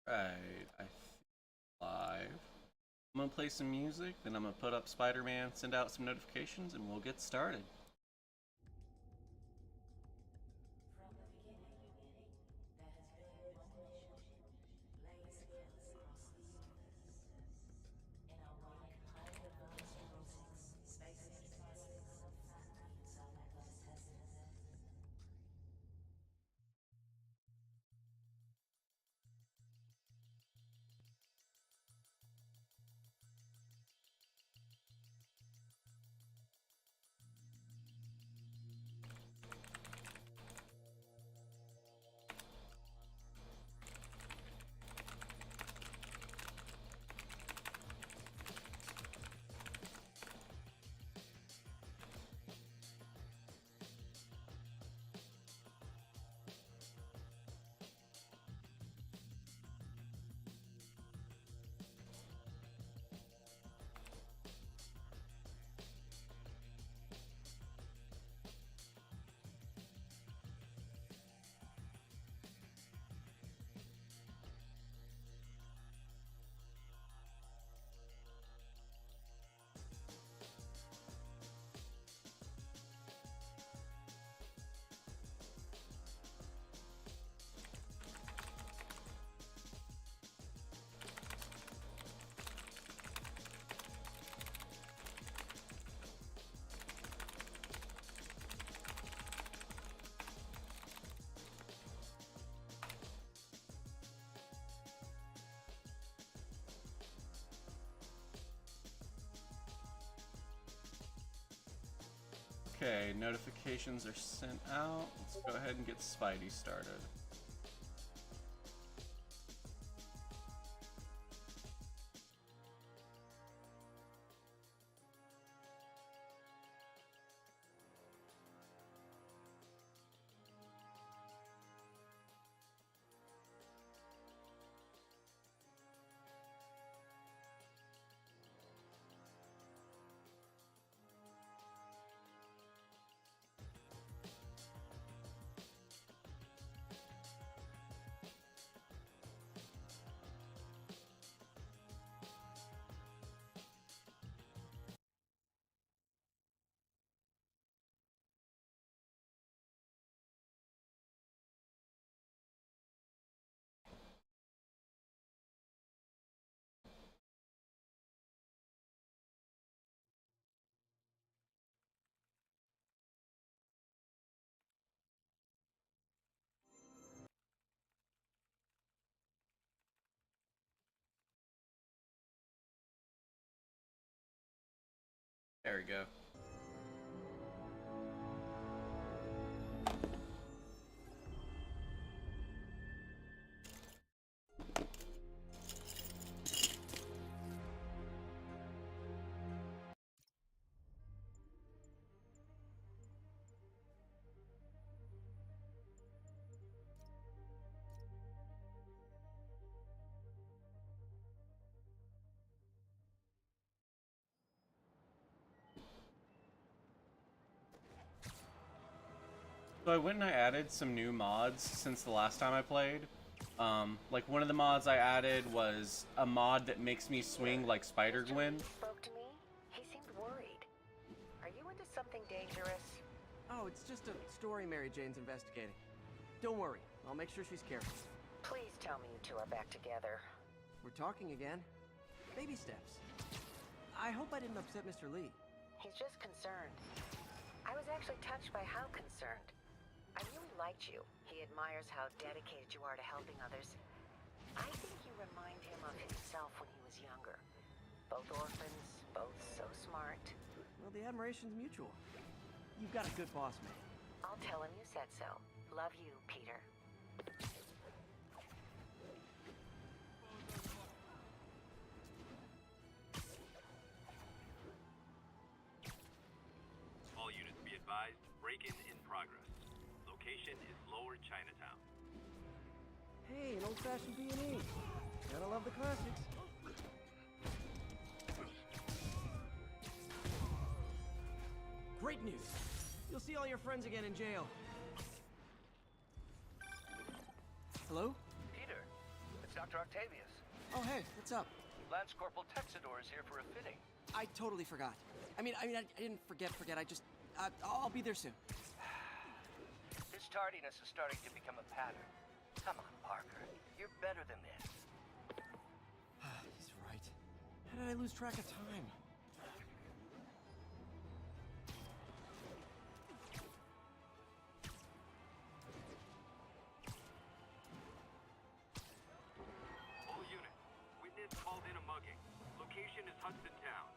Right, I live. I'm gonna play some music, then I'm gonna put up Spider-Man, send out some notifications, and we'll get started. Okay, notifications are sent out. Let's go ahead and get Spidey started. There we go. So I went and I added some new mods since the last time I played. Like one of the mods I added was a mod that makes me swing like Spider-Gwen. Spoke to me. He seemed worried. Are you into something dangerous? Oh, it's just a story Mary Jane's investigating. Don't worry, I'll make sure she's careful. Please tell me you two are back together. We're talking again. Baby steps. I hope I didn't upset Mr. Lee. He's just concerned. I was actually touched by how concerned. I really liked you. He admires how dedicated you are to helping others. I think you remind him of himself when he was younger. Both orphans, both so smart. Well, the admiration's mutual. You've got a good boss, man. I'll tell him you said so. Love you, Peter. All units be advised, break-in in progress. Location is Lower Chinatown. Hey, an old-fashioned B&E. Gotta love the classics. Great news! You'll see all your friends again in jail. Hello? Peter, it's Dr. Octavius. Oh, hey, what's up? Lance Corporal Texador is here for a fitting. I totally forgot. I didn't forget. I just, I'll be there soon. This tardiness is starting to become a pattern. Come on, Parker. You're better than this. He's right. How did I lose track of time? All units. Witness called in a mugging. Location is Hudson Town.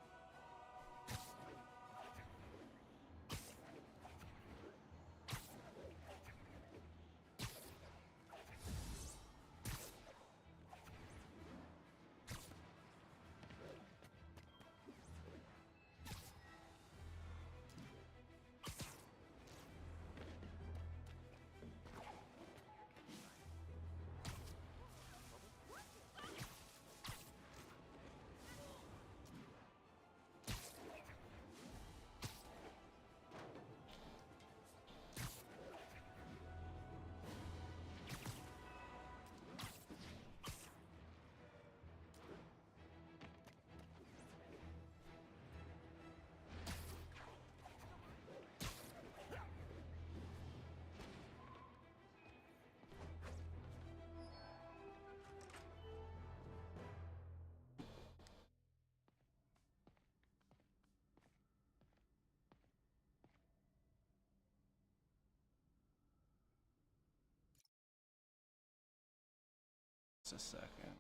Just a second.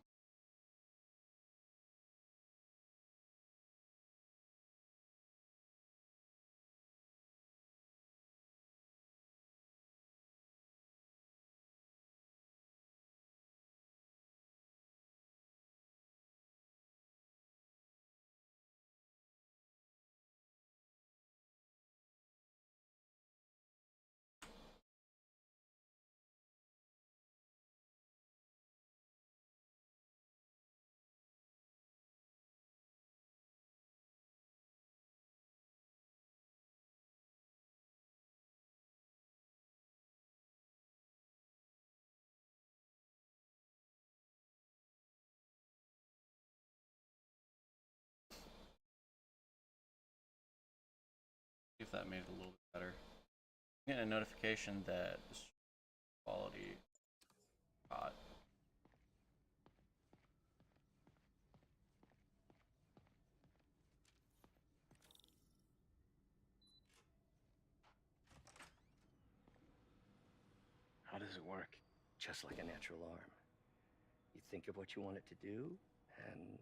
See if that made it a little bit better. I'm getting a notification that the quality hot. How does it work? Just like a natural arm. You think of what you want it to do, and...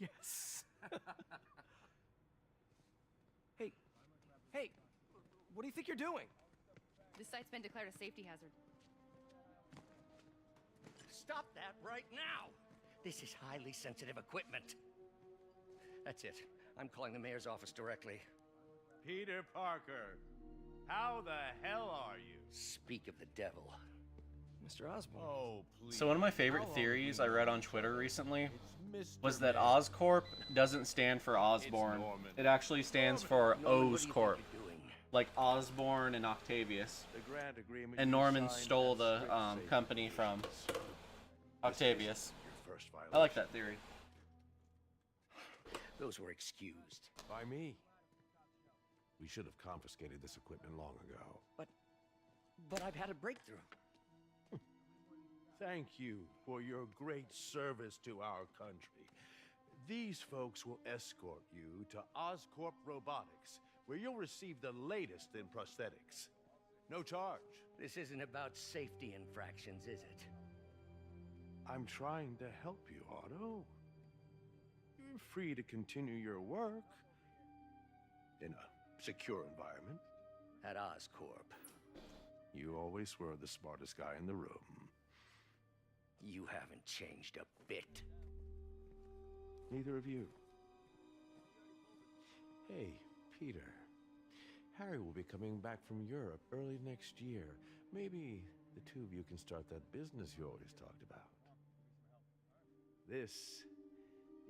Yes. Hey, what do you think you're doing? This site's been declared a safety hazard. Stop that right now! This is highly sensitive equipment. That's it. I'm calling the mayor's office directly. Peter Parker, how the hell are you? Speak of the devil. Mr. Osborn. Oh, please. So one of my favorite theories I read on Twitter recently was that Oscorp doesn't stand for Osborn. It actually stands for Norman, what do you think Oscorp, you're doing? like Osborn and Octavius. The grant agreement And you Norman signed stole has the strict safety company from provisions. Octavius. Your first violation. I like that theory. Those were excused. By me. We should have confiscated this equipment long ago. But I've had a breakthrough. Thank you for your great service to our country. These folks will escort you to Oscorp Robotics, where you'll receive the latest in prosthetics. No charge. This isn't about safety infractions, is it? I'm trying to help you, Otto. You're free to continue your work in a secure environment. At Oscorp. You always were the smartest guy in the room. You haven't changed a bit. Neither of you. Hey, Peter. Harry will be coming back from Europe early next year. Maybe the two of you can start that business you always talked about. This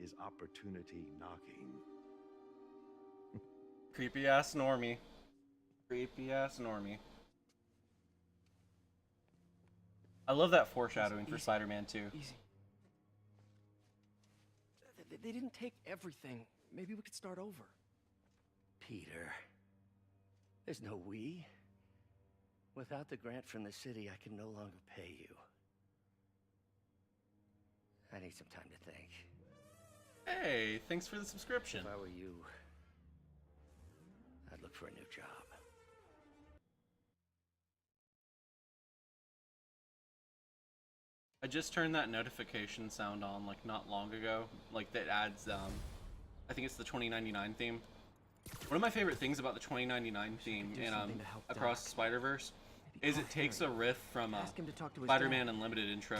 is opportunity knocking. Creepy ass normie. Creepy ass normie. I love that foreshadowing for Easy. Spider-Man 2. Easy. They didn't take everything. Maybe we could start over. Peter, there's no we. Without the grant from the city, I can no longer pay you. I need some time to think. Hey, thanks for the subscription. If I were you, I'd look for a new job. I just turned that notification sound on like not long ago. Like that adds I think it's the 2099 theme. One of my favorite things about the 2099 theme do in something to help Across Doc. Spider-Verse Maybe is call it takes Harry. a riff from Ask him to talk to his Spider-Man dad. Unlimited intro.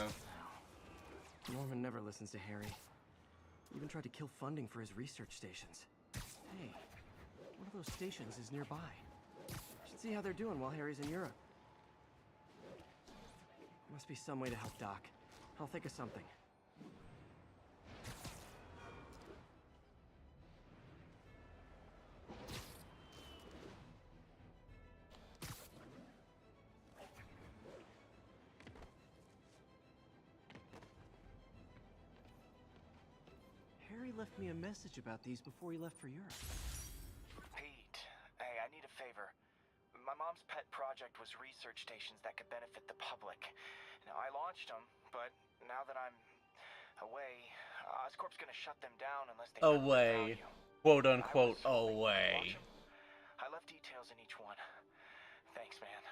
Norman never listens to Harry. Even tried to kill funding for his research stations. Hey, one of those stations is nearby. Should see how they're doing while Harry's in Europe. Must be some way to help Doc. I'll think of something. Harry left me a message about these before he left for Europe. Pete, hey, I need a favor. My mom's pet project was research stations that could benefit the public. Now, I launched them, but now that I'm away, Oscorp's gonna shut them down unless they prove Away. value. Quote I unquote was hoping you'd away. watch 'em. I left details in each one. Thanks, man.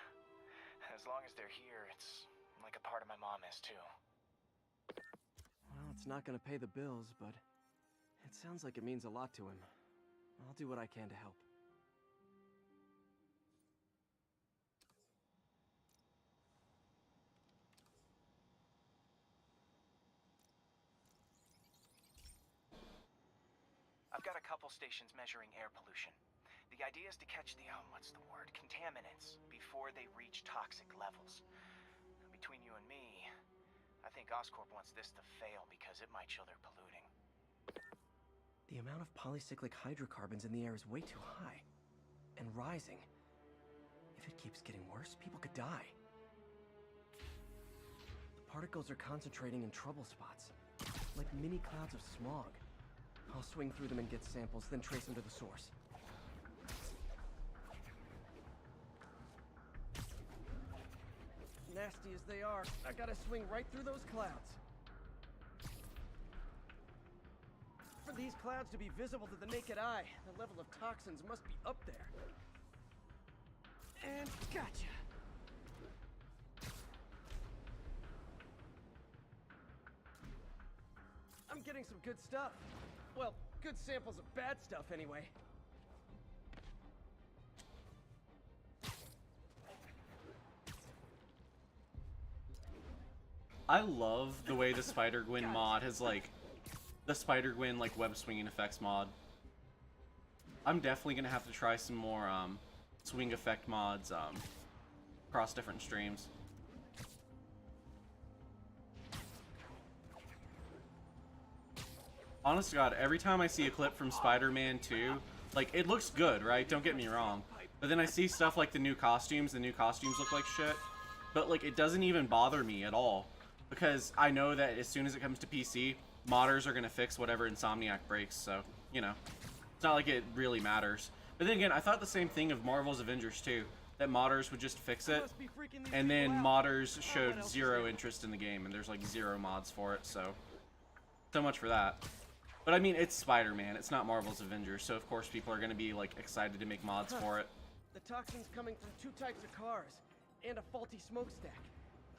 As long as they're here, it's like a part of my mom is too. Well, it's not gonna pay the bills, but it sounds like it means a lot to him. I'll do what I can to help. I've got a couple stations measuring air pollution. The idea is to catch the, what's the word, contaminants before they reach toxic levels. Between you and me, I think Oscorp wants this to fail because it might show they're polluting. The amount of polycyclic hydrocarbons in the air is way too high. And rising. If it keeps getting worse, people could die. The particles are concentrating in trouble spots. Like mini clouds of smog. I'll swing through them and get samples, then trace them to the source. Nasty as they are, I gotta swing right through those clouds. For these clouds to be visible to the naked eye, the level of toxins must be up there. And gotcha! I'm getting some good stuff. Well, good samples of bad stuff anyway. I love the way the Spider-Gwen mod has like the Spider-Gwen like web swinging effects mod. I'm definitely gonna have to try some more swing effect mods across different streams. Honest to God, every time I see a clip from Spider-Man 2, like it looks good, right? Don't get me wrong. But then I see stuff like the new costumes look like shit. But like it doesn't even bother me at all. Because I know that as soon as it comes to PC, modders are gonna fix whatever Insomniac breaks, so, you know. It's not like it really matters. But then again, I thought the same thing of Marvel's Avengers 2. That modders would just fix it. And then modders showed zero interest in the game, and there's like 0 mods for it, so. So much for that. But I mean, it's Spider-Man, it's not Marvel's Avengers, so of course people are gonna be like excited to make mods for it. The toxin's coming from 2 types of cars, and a faulty smokestack.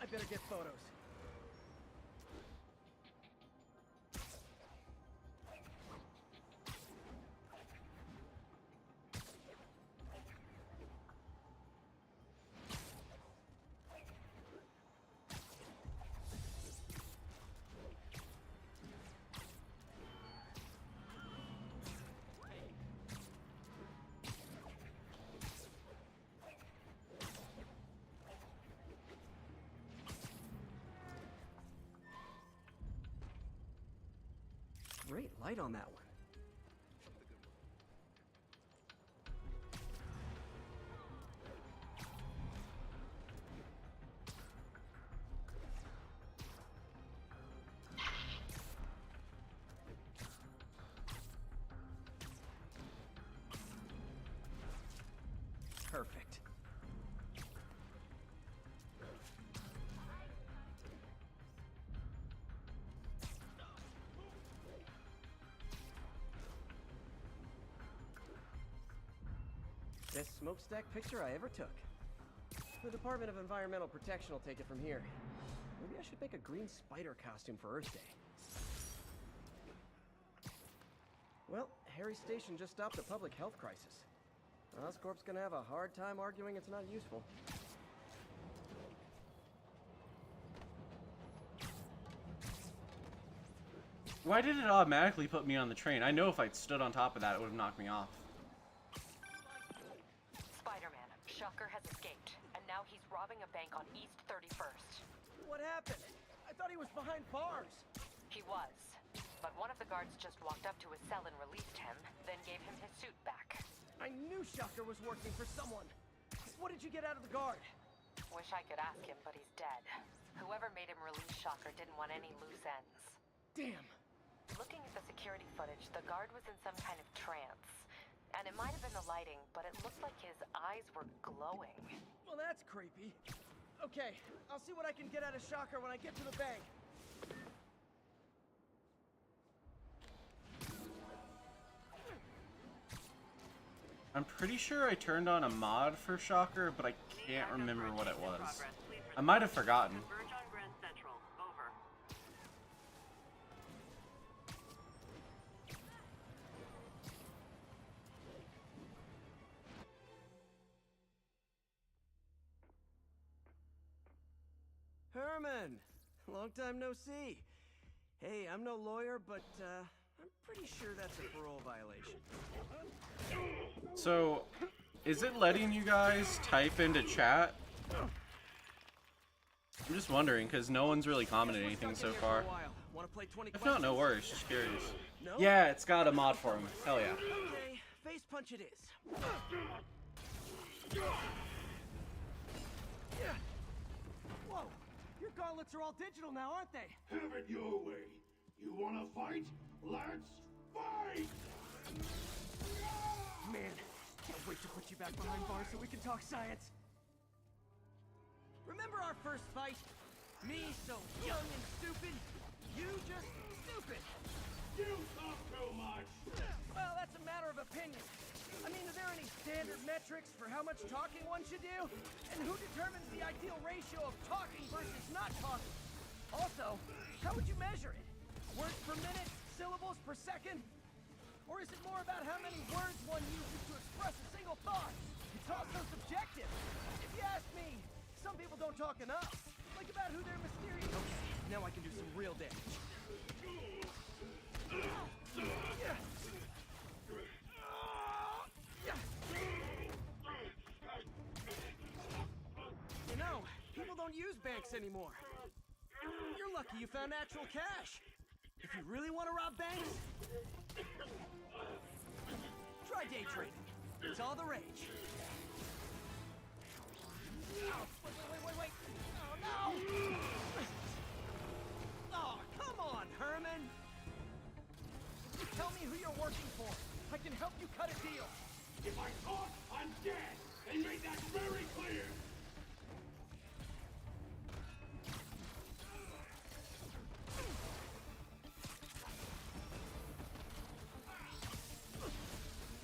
I better get photos. Great light on that one. Perfect. Best smokestack picture I ever took. The Department of Environmental Protection will take it from here. Maybe I should make a green spider costume for Earth Day. Well, Harry's station just stopped a public health crisis. Oscorp's gonna have a hard time arguing it's not useful. Why did it automatically put me on the train? I know if I'd stood on top of that, it would have knocked me off. Spider-Man, Shocker has escaped, and now he's robbing a bank on East 31st. What happened? I thought he was behind bars. He was, but one of the guards just walked up to his cell and released him, then gave him his suit back. I knew Shocker was working for someone. What did you get out of the guard? Wish I could ask him, but he's dead. Whoever made him release Shocker didn't want any loose ends. Damn. Looking at the security footage, the guard was in some kind of trance. And it might have been the lighting, but it looked like his eyes were glowing. Well, that's creepy. Okay, I'll see what I can get out of Shocker when I get to the bank. I'm pretty sure I turned on a mod for Shocker, but I can't remember what it was. I might have forgotten. Converge on Grand Central. Over. Herman! Long time no see. Hey, I'm no lawyer, but I'm pretty sure that's a parole violation. So, is it letting you guys type into chat? I'm just wondering, because no one's really commented anything so far. If not, no worries, just curious. No? Yeah, it's got a mod for him. Hell yeah. Okay, face punch it is. Whoa! Your gauntlets are all digital now, aren't they? Have it your way. You wanna fight? Let's fight! Man, can't wait to put you back behind bars so we can talk science. Remember our first fight? Me so young and stupid, you just stupid. You talk too much! Well, that's a matter of opinion. I mean, are there any standard metrics for how much talking one should do? And who determines the ideal ratio of talking versus not talking? Also, how would you measure it? Words per minute? Syllables per second? Or is it more about how many words one uses to express a single thought? It's also subjective. If you ask me, some people don't talk enough. Like about who they're mysterious. Okay, now I can do some real damage. You know, people don't use banks anymore. You're lucky you found actual cash. If you really want to rob banks, try day trading. It's all the rage. Oh, wait. Oh, no! Oh, come on, Herman! You tell me who you're working for. I can help you cut a deal. If I talk, I'm dead! They made that very clear!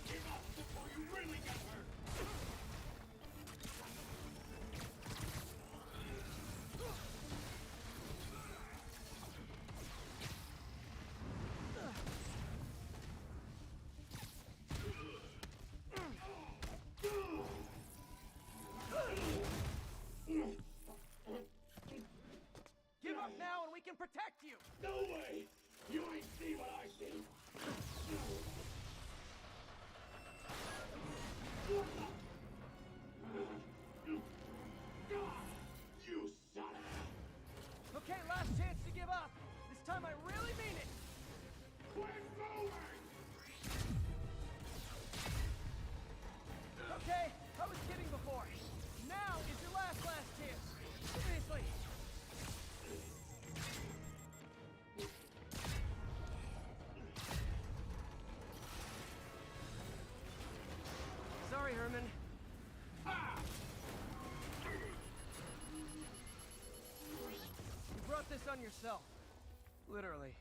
Give up before you really get hurt! yourself. Literally.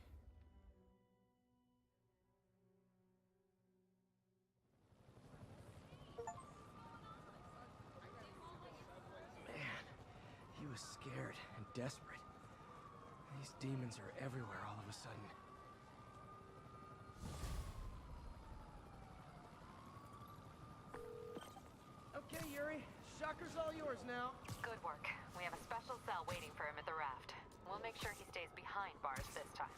Man, he was scared and desperate. These demons are everywhere all of a sudden. Okay, Yuri. Shocker's all yours now. Good work. We have a special cell waiting for him at the raft. We'll make sure he stays behind bars this time.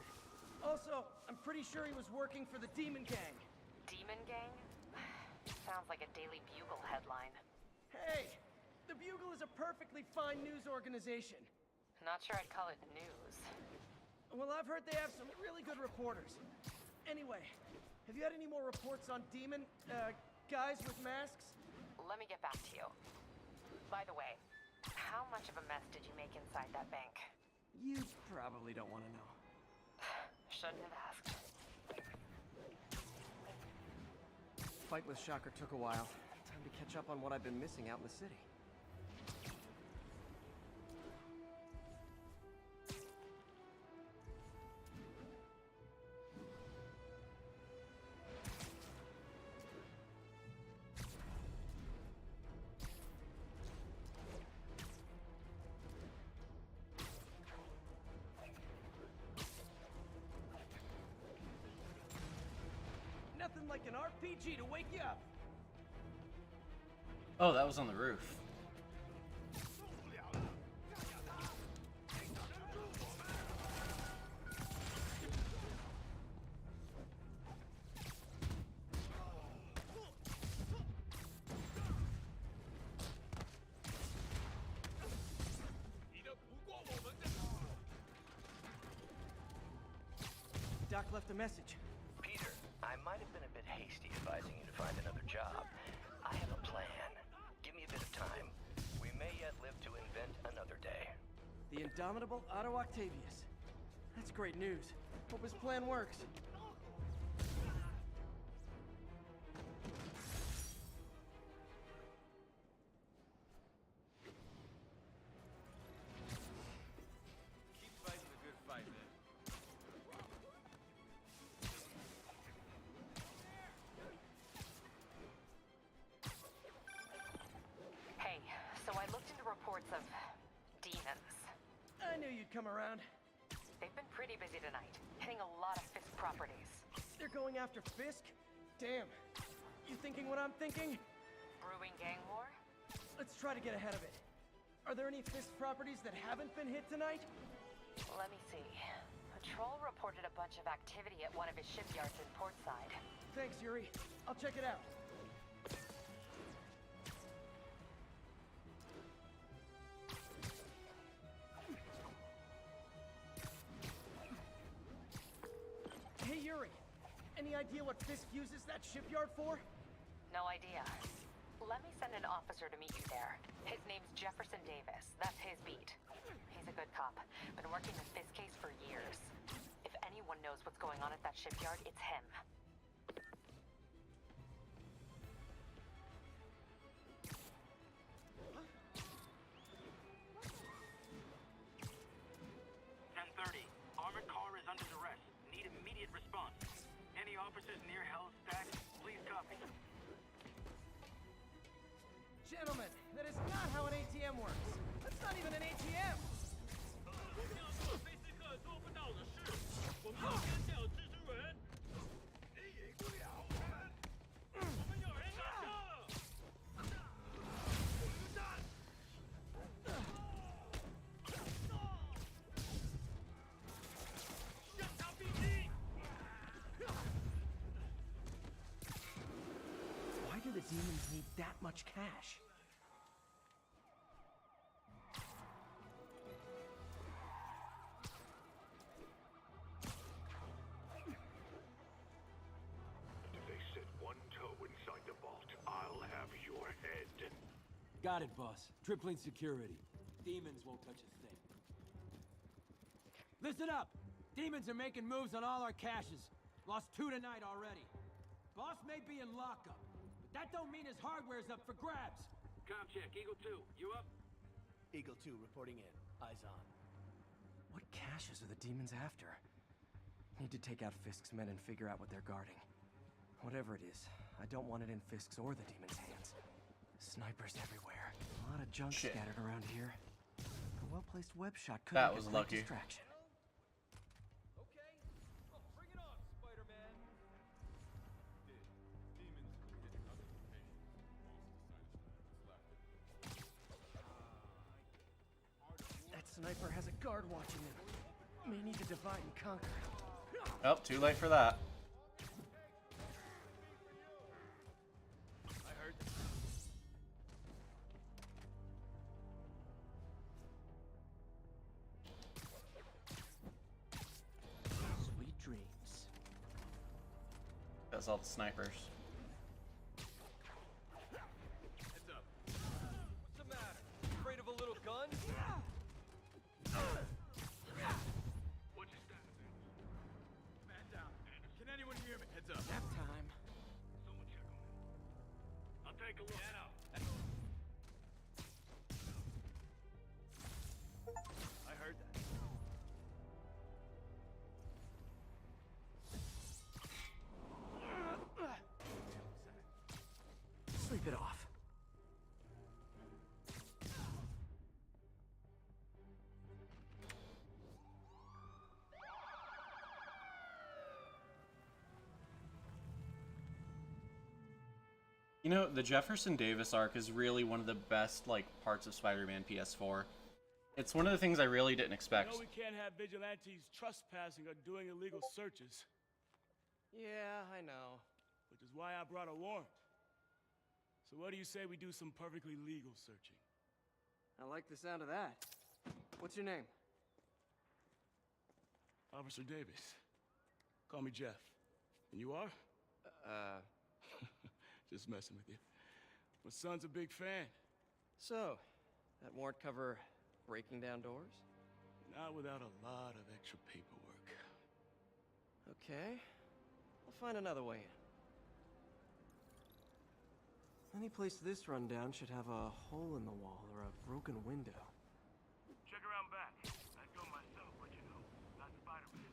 Also, I'm pretty sure he was working for the Demon Gang. Demon Gang? Sounds like a Daily Bugle headline. Hey! The Bugle is a perfectly fine news organization. Not sure I'd call it news. Well, I've heard they have some really good reporters. Anyway, have you had any more reports on demon, guys with masks? Let me get back to you. By the way, how much of a mess did you make inside that bank? You probably don't want to know. Shouldn't have asked. Fight with Shocker took a while. Time to catch up on what I've been missing out in the city. Nothing like an RPG to wake you up. Oh, that was on the roof. Doc left a message. Peter, I might have been a bit hasty advising you to find another job. I have a plan. Give me a bit of time. We may yet live to invent another day. The indomitable Otto Octavius. That's great news. Hope his plan works. Keep fighting the good fight, man. Hey, so I looked into reports of demons. I knew you'd come around. They've been pretty busy tonight, hitting a lot of Fisk properties. They're going after Fisk? Damn. You thinking what I'm thinking? Brewing gang war? Let's try to get ahead of it. Are there any Fisk properties that haven't been hit tonight? Let me see. Patrol reported a bunch of activity at one of his shipyards in Portside. Thanks, Yuri. I'll check it out. Hey, Yuri. Any idea what Fisk uses that shipyard for? No idea. Let me send an officer to meet you there. His name's Jefferson Davis. That's his beat. He's a good cop. Been working the Fisk case for years. If anyone knows what's going on at that shipyard, it's him. Armored car is under duress. Need immediate response. Any officers near Hell's Stack, please copy. Gentlemen, that is not how an ATM works. That's not even an ATM. Why do the demons need that much cash? If they set one toe inside the vault, I'll have your head. Got it, boss. Tripling security. Demons won't touch a thing. Listen up! Demons are making moves on all our caches. Lost 2 tonight already. Boss may be in lockup, but that don't mean his hardware's up for grabs. Com check, Eagle 2, you up? Eagle 2 reporting in. Eyes on. What caches are the demons after? Need to take out Fisk's men and figure out what they're guarding. Whatever it is, I don't want it in Fisk's or the demons' hands. Snipers everywhere. A lot of junk scattered around here. A well-placed web shot could That make was a great lucky. distraction. Okay, well, bring it on, Spider-Man. Demons have been hitting other locations. That sniper has a guard watching him. May need to divide and conquer. Oh, too late for that. I heard. Sweet dreams. That's all the snipers. Heads up. What's the matter? Afraid of a little gun? What's your status? Man down. Can anyone hear me? Heads up. Nap time. Someone check on him. I'll take a look. Get out. I heard that. Sleep it off. You know, the Jefferson Davis arc is really one of the best, like, parts of Spider-Man PS4. It's one of the things I really didn't expect. We can't have vigilantes trespassing or doing illegal searches. Yeah, I know. Which is why I brought a warrant. So what do you say we do some perfectly legal searching? I like the sound of that. What's your name? Officer Davis. Call me Jeff. And you are? Just messing with you. My son's a big fan. So, that warrant cover breaking down doors? Not without a lot of extra paperwork. Okay. I'll find another way in. Any place this rundown should have a hole in the wall or a broken window. Check around back. I'd go myself, but you know, not Spider-Man.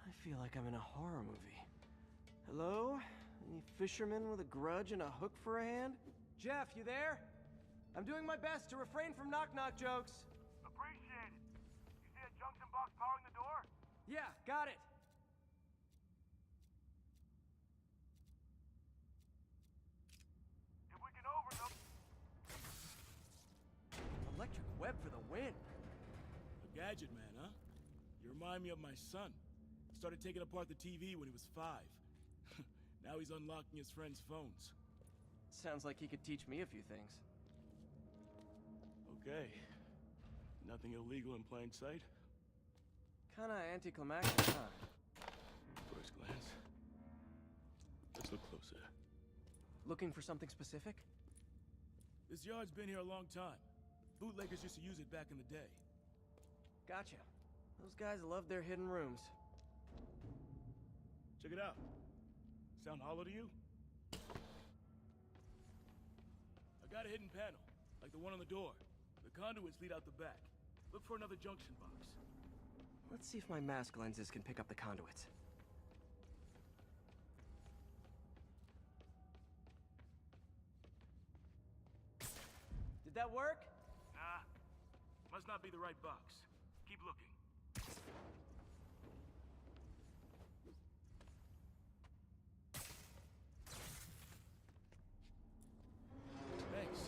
I feel like I'm in a horror movie. Hello? Any fisherman with a grudge and a hook for a hand? Jeff, you there? I'm doing my best to refrain from knock-knock jokes. Appreciate it. You see a junction box powering the door? Yeah, got it. If we can overlook... Electric web for the win. A gadget man, huh? You remind me of my son. Started taking apart the TV when he was 5. Now he's unlocking his friends' phones. Sounds like he could teach me a few things. Okay. Nothing illegal in plain sight? Kinda anticlimactic, huh? First glance. Let's look closer. Looking for something specific? This yard's been here a long time. Bootleggers used to use it back in the day. Gotcha. Those guys love their hidden rooms. Check it out. Sound hollow to you? I got a hidden panel, like the one on the door. The conduits lead out the back. Look for another junction box. Let's see if my mask lenses can pick up the conduits. Did that work? Nah. Must not be the right box. Keep looking. Thanks.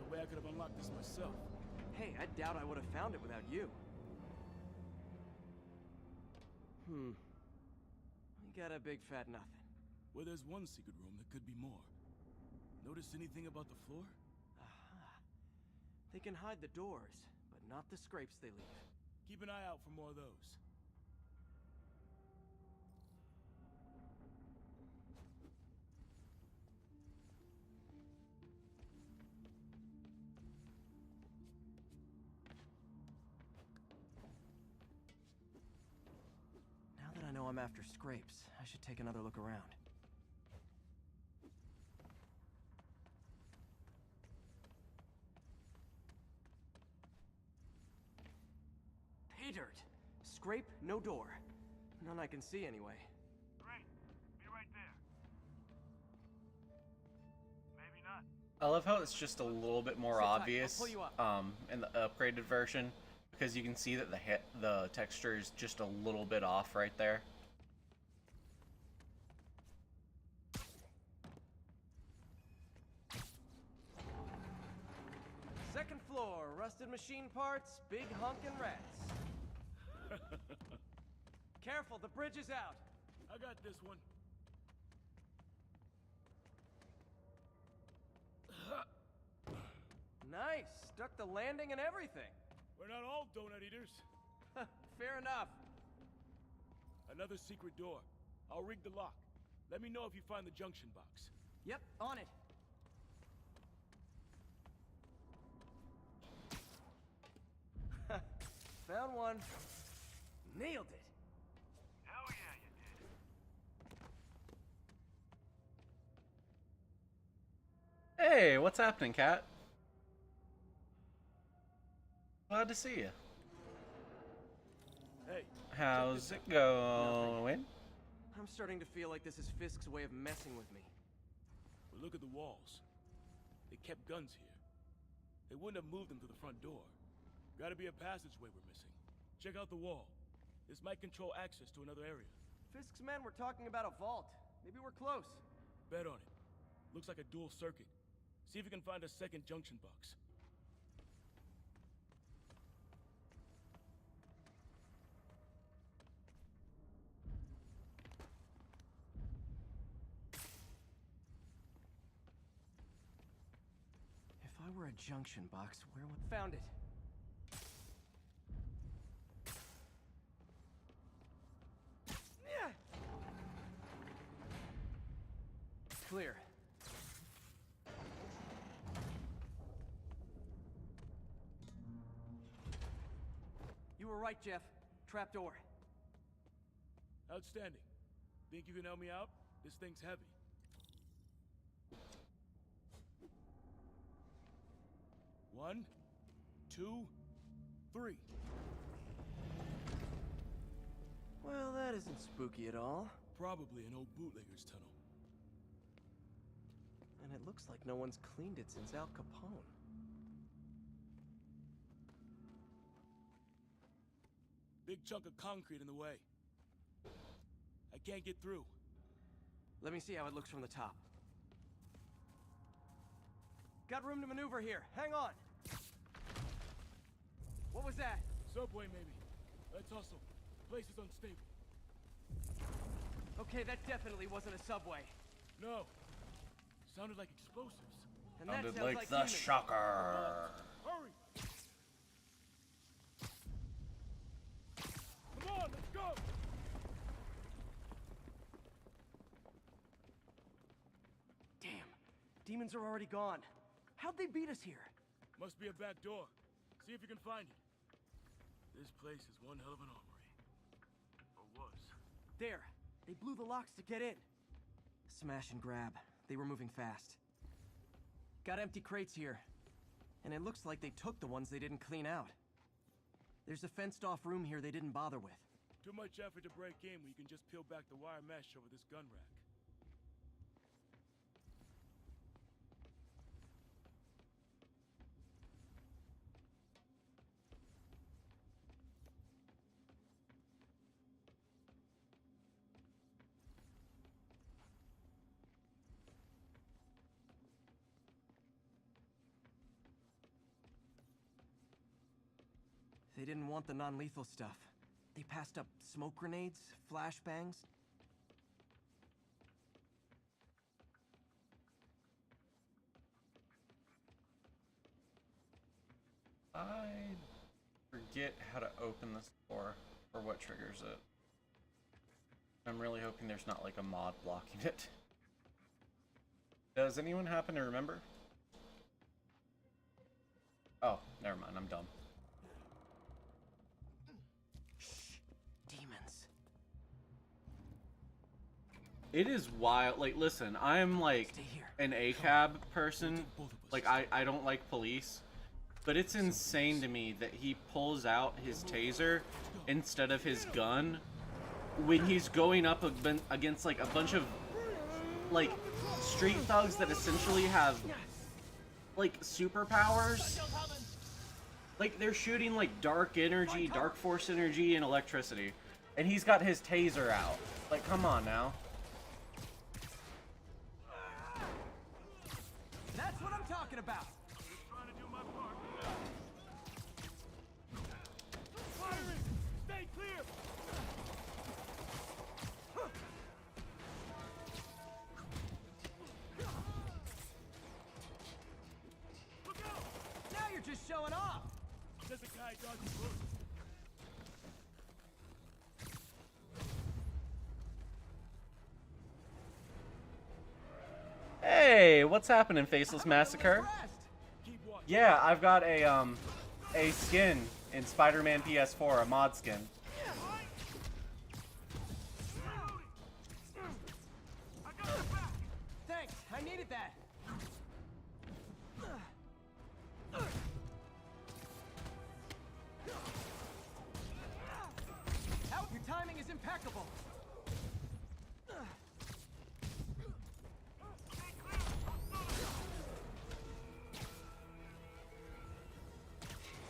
No way I could have unlocked this myself. Hey, I doubt I would have found it without you. We got a big fat nothing. Well, there's one secret room that could be more. Notice anything about the floor? Aha. They can hide the doors, but not the scrapes they leave. Keep an eye out for more of those. know I'm after scrapes. I should take another look around. Pay dirt. Scrape, no door. None I can see anyway. Great. Be right there. Maybe not. I love how it's just a little bit more Sit tight, I'll obvious pull you up. in the upgraded version, because you can see that the texture is just a little bit off right there. Second floor, rusted machine parts, big honkin' rats. Careful, the bridge is out. I got this one. Nice, stuck the landing and everything. We're not all donut eaters. Fair enough. Another secret door. I'll rig the lock. Let me know if you find the junction box. Yep, on it. Found one. Nailed it. Hell yeah, you did. Hey, what's happening, Cat? Glad to see you. Hey, How's it going? I'm starting to feel like this is Fisk's way of messing with me. well, look at the walls. They kept guns here. They wouldn't have moved them to the front door. Gotta be a passageway we're missing. Check out the wall. This might control access to another area. Fisk's men were talking about a vault. Maybe we're close. Bet on it. Looks like a dual circuit. See if you can find a second junction box. If I were a junction box, where would... Found it. Yeah. Clear. You were right, Jeff. Trapdoor. Outstanding. Think you can help me out? This thing's heavy. One, two, three. Well, that isn't spooky at all. Probably an old bootlegger's tunnel. And it looks like no one's cleaned it since Al Capone. Big chunk of concrete in the way. I can't get through. Let me see how it looks from the top. Got room to maneuver here. Hang on. What was that? Subway, maybe. Let's hustle. Place is unstable. Okay, that definitely wasn't a subway. No. Sounded like explosives. And that Sounded sounds like the humans. shocker. Hurry! Come on, let's go! Damn. Demons are already gone. How'd they beat us here? Must be a back door. See if you can find it. This place is one hell of an armory. Or was. There. They blew the locks to get in. Smash and grab. They were moving fast. Got empty crates here. And it looks like they took the ones they didn't clean out. There's a fenced-off room here they didn't bother with. Too much effort to break in when you can just peel back the wire mesh over this gun rack. They didn't want the non-lethal stuff. They passed up smoke grenades, flashbangs. I forget how to open this door, or what triggers it. I'm really hoping there's not like a mod blocking it. Does anyone happen to remember? Oh, never mind, I'm dumb. Shh. Demons. It is wild. Like, listen, I'm like an ACAB person. Like, I don't like police. But it's insane to me that he pulls out his taser instead of his gun when he's going up against like a bunch of like street thugs that essentially have like superpowers. Like, they're shooting like dark energy, dark force energy, and electricity. And he's got his taser out. Like, come on now. That's what I'm talking about. Stay clear! Now you're just showing off. There's a guy dodging bullets. Hey, what's happening, Faceless Massacre? Yeah, I've got a skin in Spider-Man PS4, a mod skin. Thanks, I needed that. Your timing is impeccable.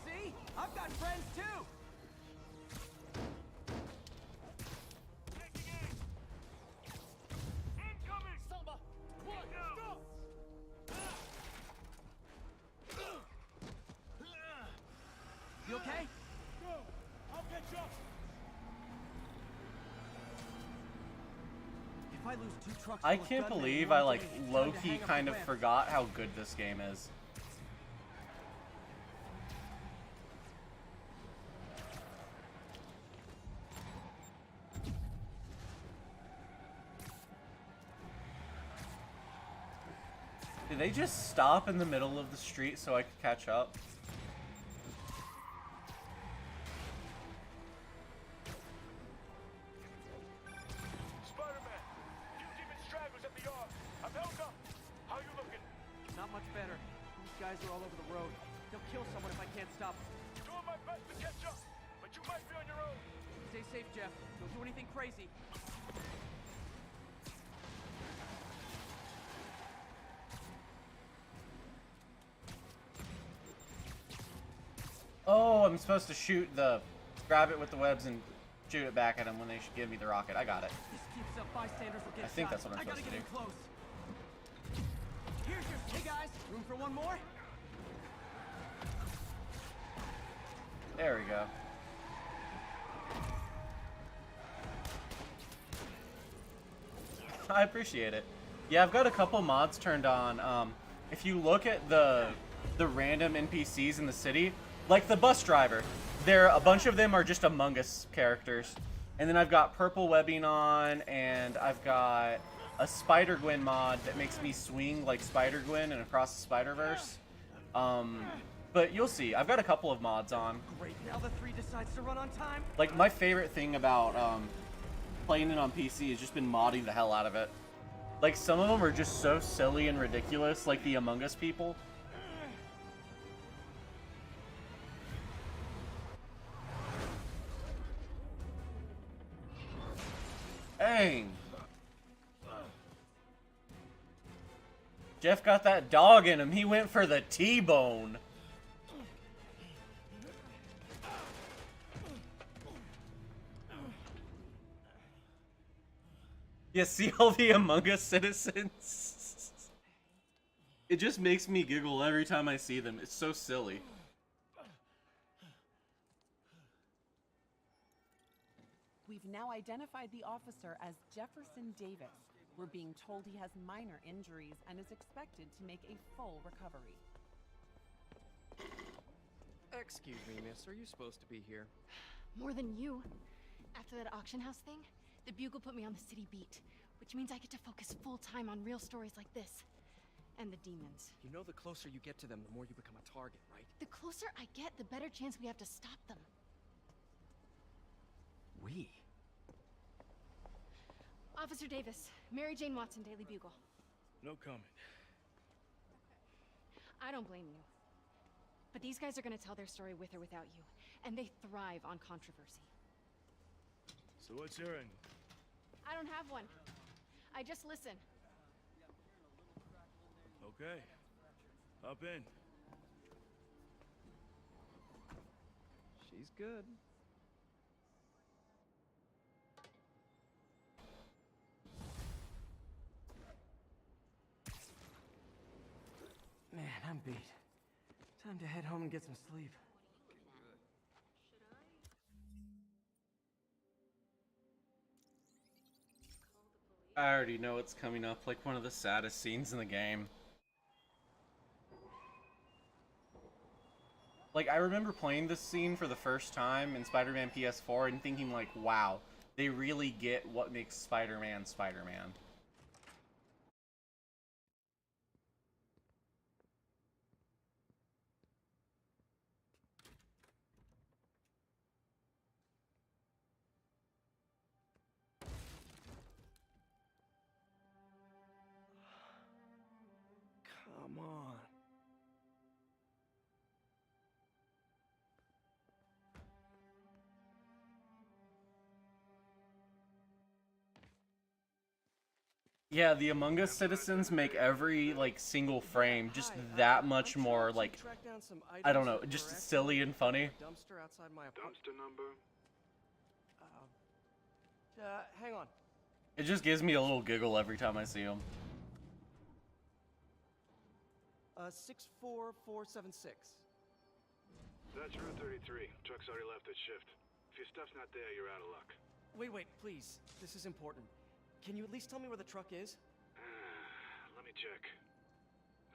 See? I've got friends too. You okay? Go! I'll catch up! If I lose 2 trucks I full of can't gunmen believe in I one like day, it's time to low-key hang up kind the of whip. forgot how good this game is. Did they just stop in the middle of the street so I could catch up? Spider-Man! Few demon stragglers at the yard. I'm held up. How you looking? Not much better. These guys are all over the road. They'll kill someone if I can't stop them. Doing my best to catch up, but you might be on your own. Stay safe, Jeff. Don't do anything crazy. Oh, I'm supposed to grab it with the webs and shoot it back at them when they should give me the rocket. I got it. This keeps up, bystanders will get I think shot. that's what I'm I gotta supposed to get in do. close. Here's your... Hey guys, room for one more? There we go. I appreciate it. Yeah, I've got a couple mods turned on. If you look at the random NPCs in the city, like the bus driver, a bunch of them are just Among Us characters. And then I've got purple webbing on, and I've got a Spider-Gwen mod that makes me swing like Spider-Gwen and Across the Spider-Verse. But you'll see. I've got a couple of mods on. Great, now the 3 decides to run on time. Like, my favorite thing about playing it on PC has just been modding the hell out of it. Like, some of them are just so silly and ridiculous, like the Among Us people. Dang. Jeff got that dog in him. He went for the T-bone. You see all the Among Us citizens? It just makes me giggle every time I see them. It's so silly. We've now identified the officer as Jefferson Davis. We're being told he has minor injuries and is expected to make a full recovery. Excuse me, miss. Are you supposed to be here? More than you. After that auction house thing, the Bugle put me on the city beat, which means I get to focus full time on real stories like this. And the demons. You know the closer you get to them, the more you become a target, right? The closer I get, the better chance we have to stop them. We? Officer Davis, Mary Jane Watson, Daily Bugle. No comment. I don't blame you. But these guys are gonna tell their story with or without you, and they thrive on controversy. So what's your angle? I don't have one. I just listen. Okay. Hop in. She's good. Man, I'm beat. Time to head home and get some sleep. I already know it's coming up, like one of the saddest scenes in the game. Like, I remember playing this scene for the first time in Spider-Man PS4 and thinking like, wow, they really get what makes Spider-Man Spider-Man. Come on. Yeah, the Among Us citizens make every, like, single frame just that much more, like, I don't know, just silly and funny. Dumpster outside my apartment. Dumpster number? Hang on. It just gives me a little giggle every time I see them. 64476. That's Route 33. Truck's already left its shift. If your stuff's not there, you're out of luck. Wait, please. This is important. Can you at least tell me where the truck is? Let me check.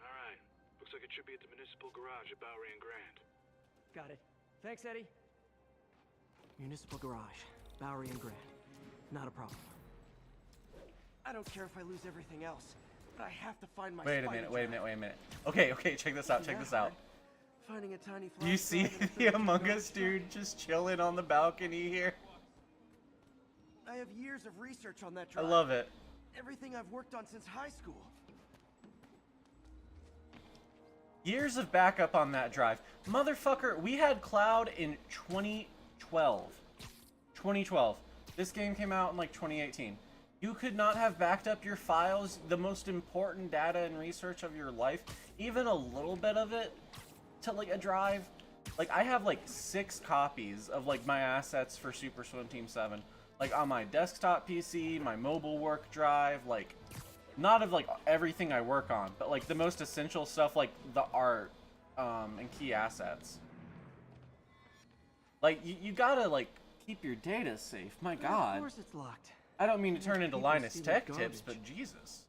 Alright. Looks like it should be at the municipal garage at Bowery and Grand. Got it. Thanks, Eddie. Municipal garage, Bowery and Grand. Not a problem. I don't care if I lose everything else, but I have to find my Wait a minute. Okay, check this out, Finding a tiny You see the Among Us dude just chilling on the balcony here? I have years of research on that I drive. love it. Everything I've worked on since high school. Years of backup on that drive. Motherfucker, we had Cloud in 2012. 2012. This game came out in like 2018. You could not have backed up your files, the most important data and research of your life, even a little bit of it, to like a drive. Like, I have like 6 copies of like my assets for Super Swim Team 7. Like on my desktop PC, my mobile work drive, like not of like everything I work on, but like the most essential stuff, like the art and key assets. Like you gotta like keep your data safe. My God. Of course it's locked. I don't mean to turn into People Linus see Tech the Tips, garbage. but Jesus.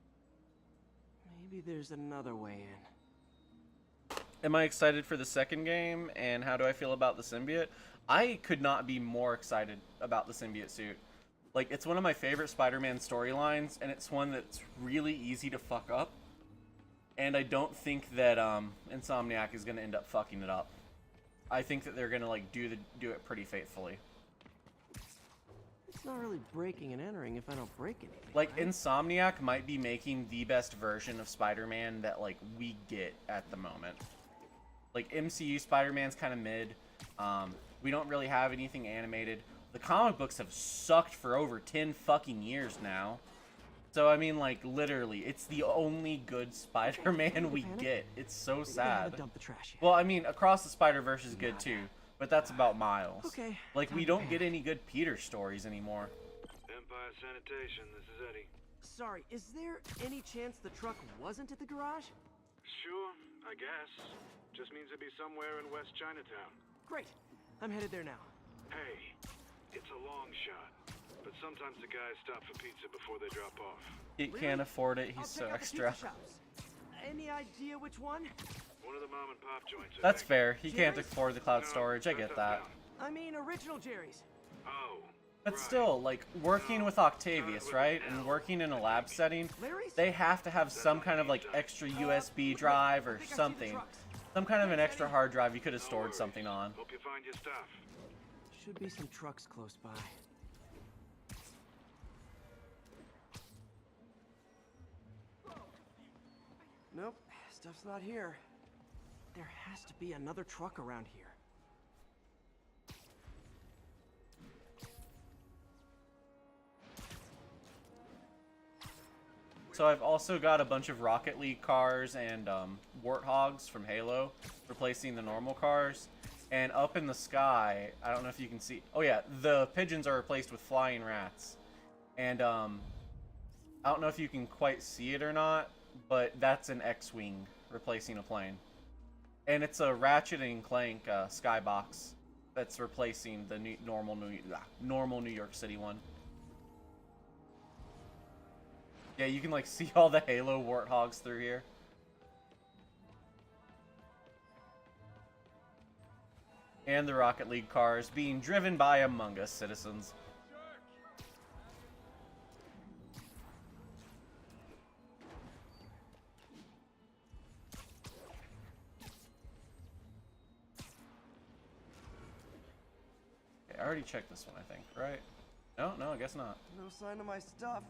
Maybe there's another way in. Am I excited for the second game, and how do I feel about the symbiote? I could not be more excited about the symbiote suit. Like, it's one of my favorite Spider-Man storylines, and it's one that's really easy to fuck up. And I don't think that Insomniac is going to end up fucking it up. I think that they're going to like do it pretty faithfully. It's not really breaking and entering if I don't break anything. Like, right? Insomniac might be making the best version of Spider-Man that, like, we get at the moment. Like, MCU Spider-Man's kind of mid. We don't really have anything animated. The comic books have sucked for over 10 fucking years now. So, I mean, like, literally, it's the only good Spider-Man we get. It's so sad. Dump the trash Well, I mean, Across the Spider-Verse is good, too. But that's about Miles. Okay, Like, we time to don't get any good Peter stories anymore. Empire Sanitation, this is Eddie. Sorry, is there any chance the truck wasn't at the garage? Sure, I guess. Just means it'd be somewhere in West Chinatown. Great. I'm headed there now. Hey, it's a long shot, but sometimes the guys stop for pizza before they drop off. He can't afford it, I'll he's so check out the extra. pizza shops. Any idea which one? One of the mom and pop joints. I That's think. fair, he can't Jerry's? afford the cloud No, storage, I get that. I mean, original Jerry's. Oh. But right. still, like, working with Octavius, right, and working in a lab setting, Larry's? they have to have some kind of, like, extra USB drive or something. Some kind of an extra hard drive you could have stored something on. Hope you find your stuff. Should be some trucks close by. Nope, stuff's not here. There has to be another truck around here. So I've also got a bunch of Rocket League cars and Warthogs from Halo, replacing the normal cars. And up in the sky, I don't know if you can see. Oh yeah, the pigeons are replaced with flying rats. And I don't know if you can quite see it or not, but that's an X-Wing replacing a plane. And it's a Ratchet and Clank skybox that's replacing the normal New York City one. Yeah, you can like see all the Halo Warthogs through here. And the Rocket League cars being driven by Among Us citizens. Okay, I already checked this one, I think, right? No, I guess not. No sign of my stuff.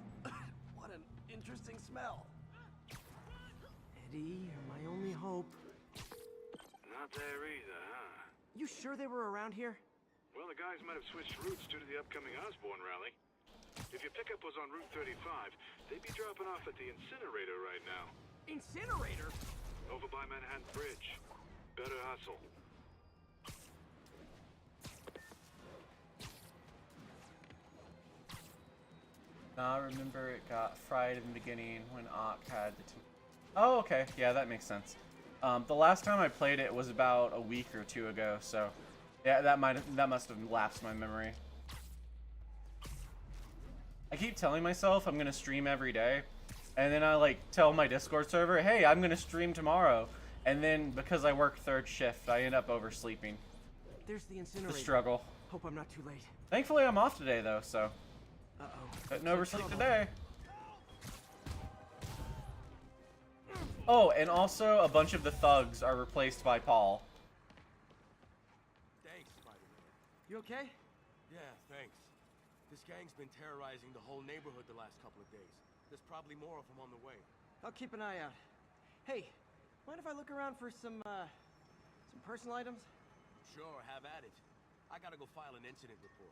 What an interesting smell. Eddie, you're my only hope. Not there either, huh? You sure they were around here? Well, the guys might have switched routes due to the upcoming Osborne rally. If your pickup was on Route 35, they'd be dropping off at the incinerator right now. Incinerator? Over by Manhattan Bridge. Better hustle. I remember it got fried in the beginning when Ock had the two. Oh, okay. Yeah, that makes sense. The last time I played it was about a week or two ago, so yeah, that must have lapsed my memory. I keep telling myself I'm gonna stream every day, and then I like tell my Discord server, hey, I'm gonna stream tomorrow, and then because I work third shift, I end up oversleeping. There's the incinerator. The struggle. Hope I'm not too late. Thankfully, I'm off today though, so. Uh-oh. Couldn't oversleep today. Oh, and also a bunch of the thugs are replaced by Paul. Thanks, Spider-Man. You okay? Yeah, thanks. This gang's been terrorizing the whole neighborhood the last couple of days. There's probably more of them on the way. I'll keep an eye out. Hey, mind if I look around for some personal items? Sure, have at it. I gotta go file an incident report.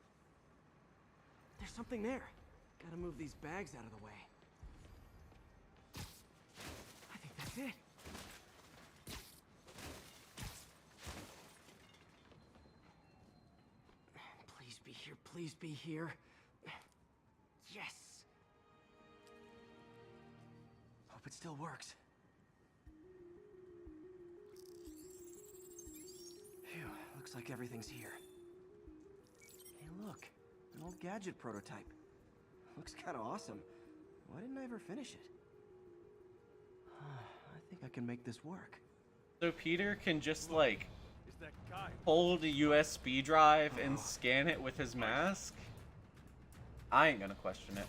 There's something there. Gotta move these bags out of the way. I think that's it. Please be here, please be here. Yes! Hope it still works. Phew, looks like everything's here. Hey, look. An old gadget prototype. Looks kind of awesome. Why didn't I ever finish it? I think I can make this work. So Peter can just like hold a USB drive and scan it with his mask? I ain't gonna question it.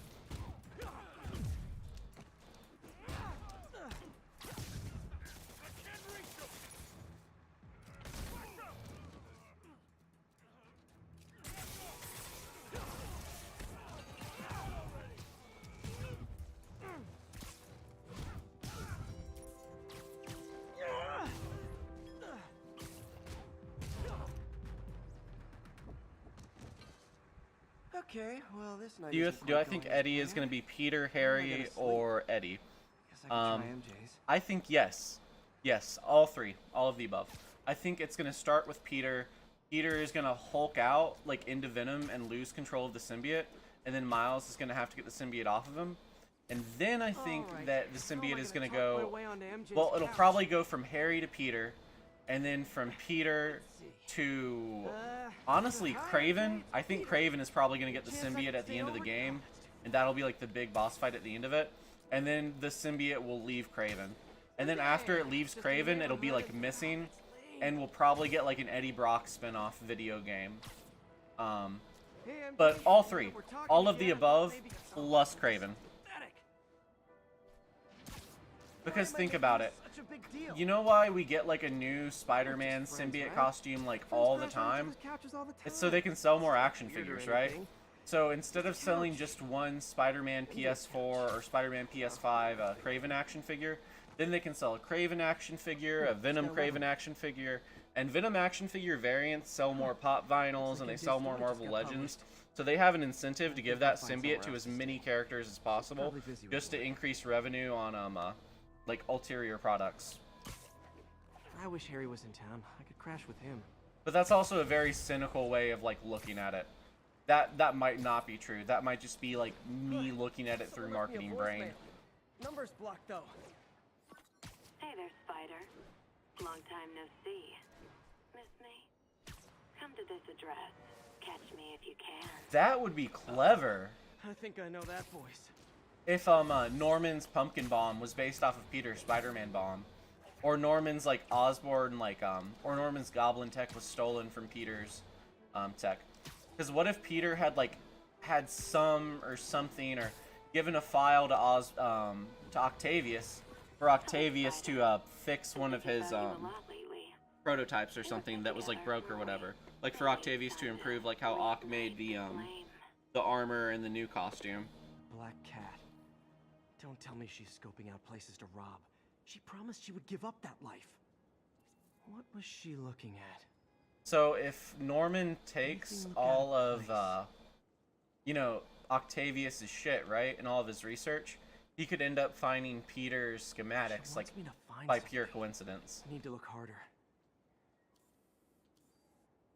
Okay, well this night. Do I think Eddie is going to be Peter, Harry, or Eddie? Guess I can try MJ's. I think yes. Yes, all three. All of the above. I think it's going to start with Peter. Peter is going to Hulk out, like, into Venom and lose control of the symbiote. And then Miles is going to have to get the symbiote off of him. And then I think that the symbiote is going to go... Well, it'll probably go from Harry to Peter. And then from Peter to... honestly, Kraven. I think Kraven is probably going to get the symbiote at the end of the game. And that'll be, like, the big boss fight at the end of it. And then the symbiote will leave Kraven. And then after it leaves Kraven, it'll be, like, missing. And we'll probably get, like, an Eddie Brock spin-off video game. But all three. All of the above, plus Kraven. Because think about it. You know why we get, like, a new Spider-Man symbiote costume, like, all the time? It's so they can sell more action figures, right? So instead of selling just one Spider-Man PS4 or Spider-Man PS5 Kraven action figure, Then they can sell a Kraven action figure, a Venom Kraven action figure, and Venom action figure variants sell more pop vinyls and they sell more Marvel Legends. So they have an incentive to give that symbiote to as many characters as possible, just to increase revenue on like ulterior products. I wish Harry was in town. I could crash with him. But that's also a very cynical way of like looking at it. That might not be true. That might just be like me looking at it through marketing brain. Number's blocked though. Hey there, Spider. Long time no see. Miss me? Come to this address. Catch me if you can. That would be clever. I think I know that voice. If Norman's pumpkin bomb was based off of Peter's Spider-Man bomb, or Norman's like Osborn or Norman's Goblin tech was stolen from Peter's tech. Because what if Peter had some or something, or given a file to Octavius for Octavius to fix one of his prototypes or something that was like broke or whatever, like for Octavius to improve like how Ock made the armor and the new costume. Black Cat. Don't tell me she's scoping out places to rob. She promised she would give up that life. What was she looking at? So if Norman takes all of you know, Octavius's shit, right, and all of his research, he could end up finding Peter's schematics like by pure coincidence. I need to look harder.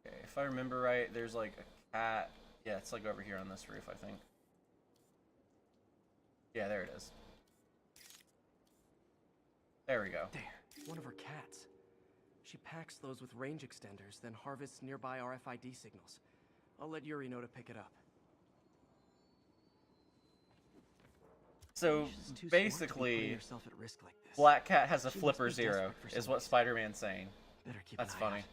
Okay, if I remember right, there's like a cat. Yeah, it's like over here on this roof, I think. Yeah, there it is. There we go. There, one of her cats. She packs those with range extenders, then harvests nearby RFID signals. I'll let Yuri know to pick it up. So basically, Black Cat has a flipper zero, is what Spider-Man's saying. That's funny.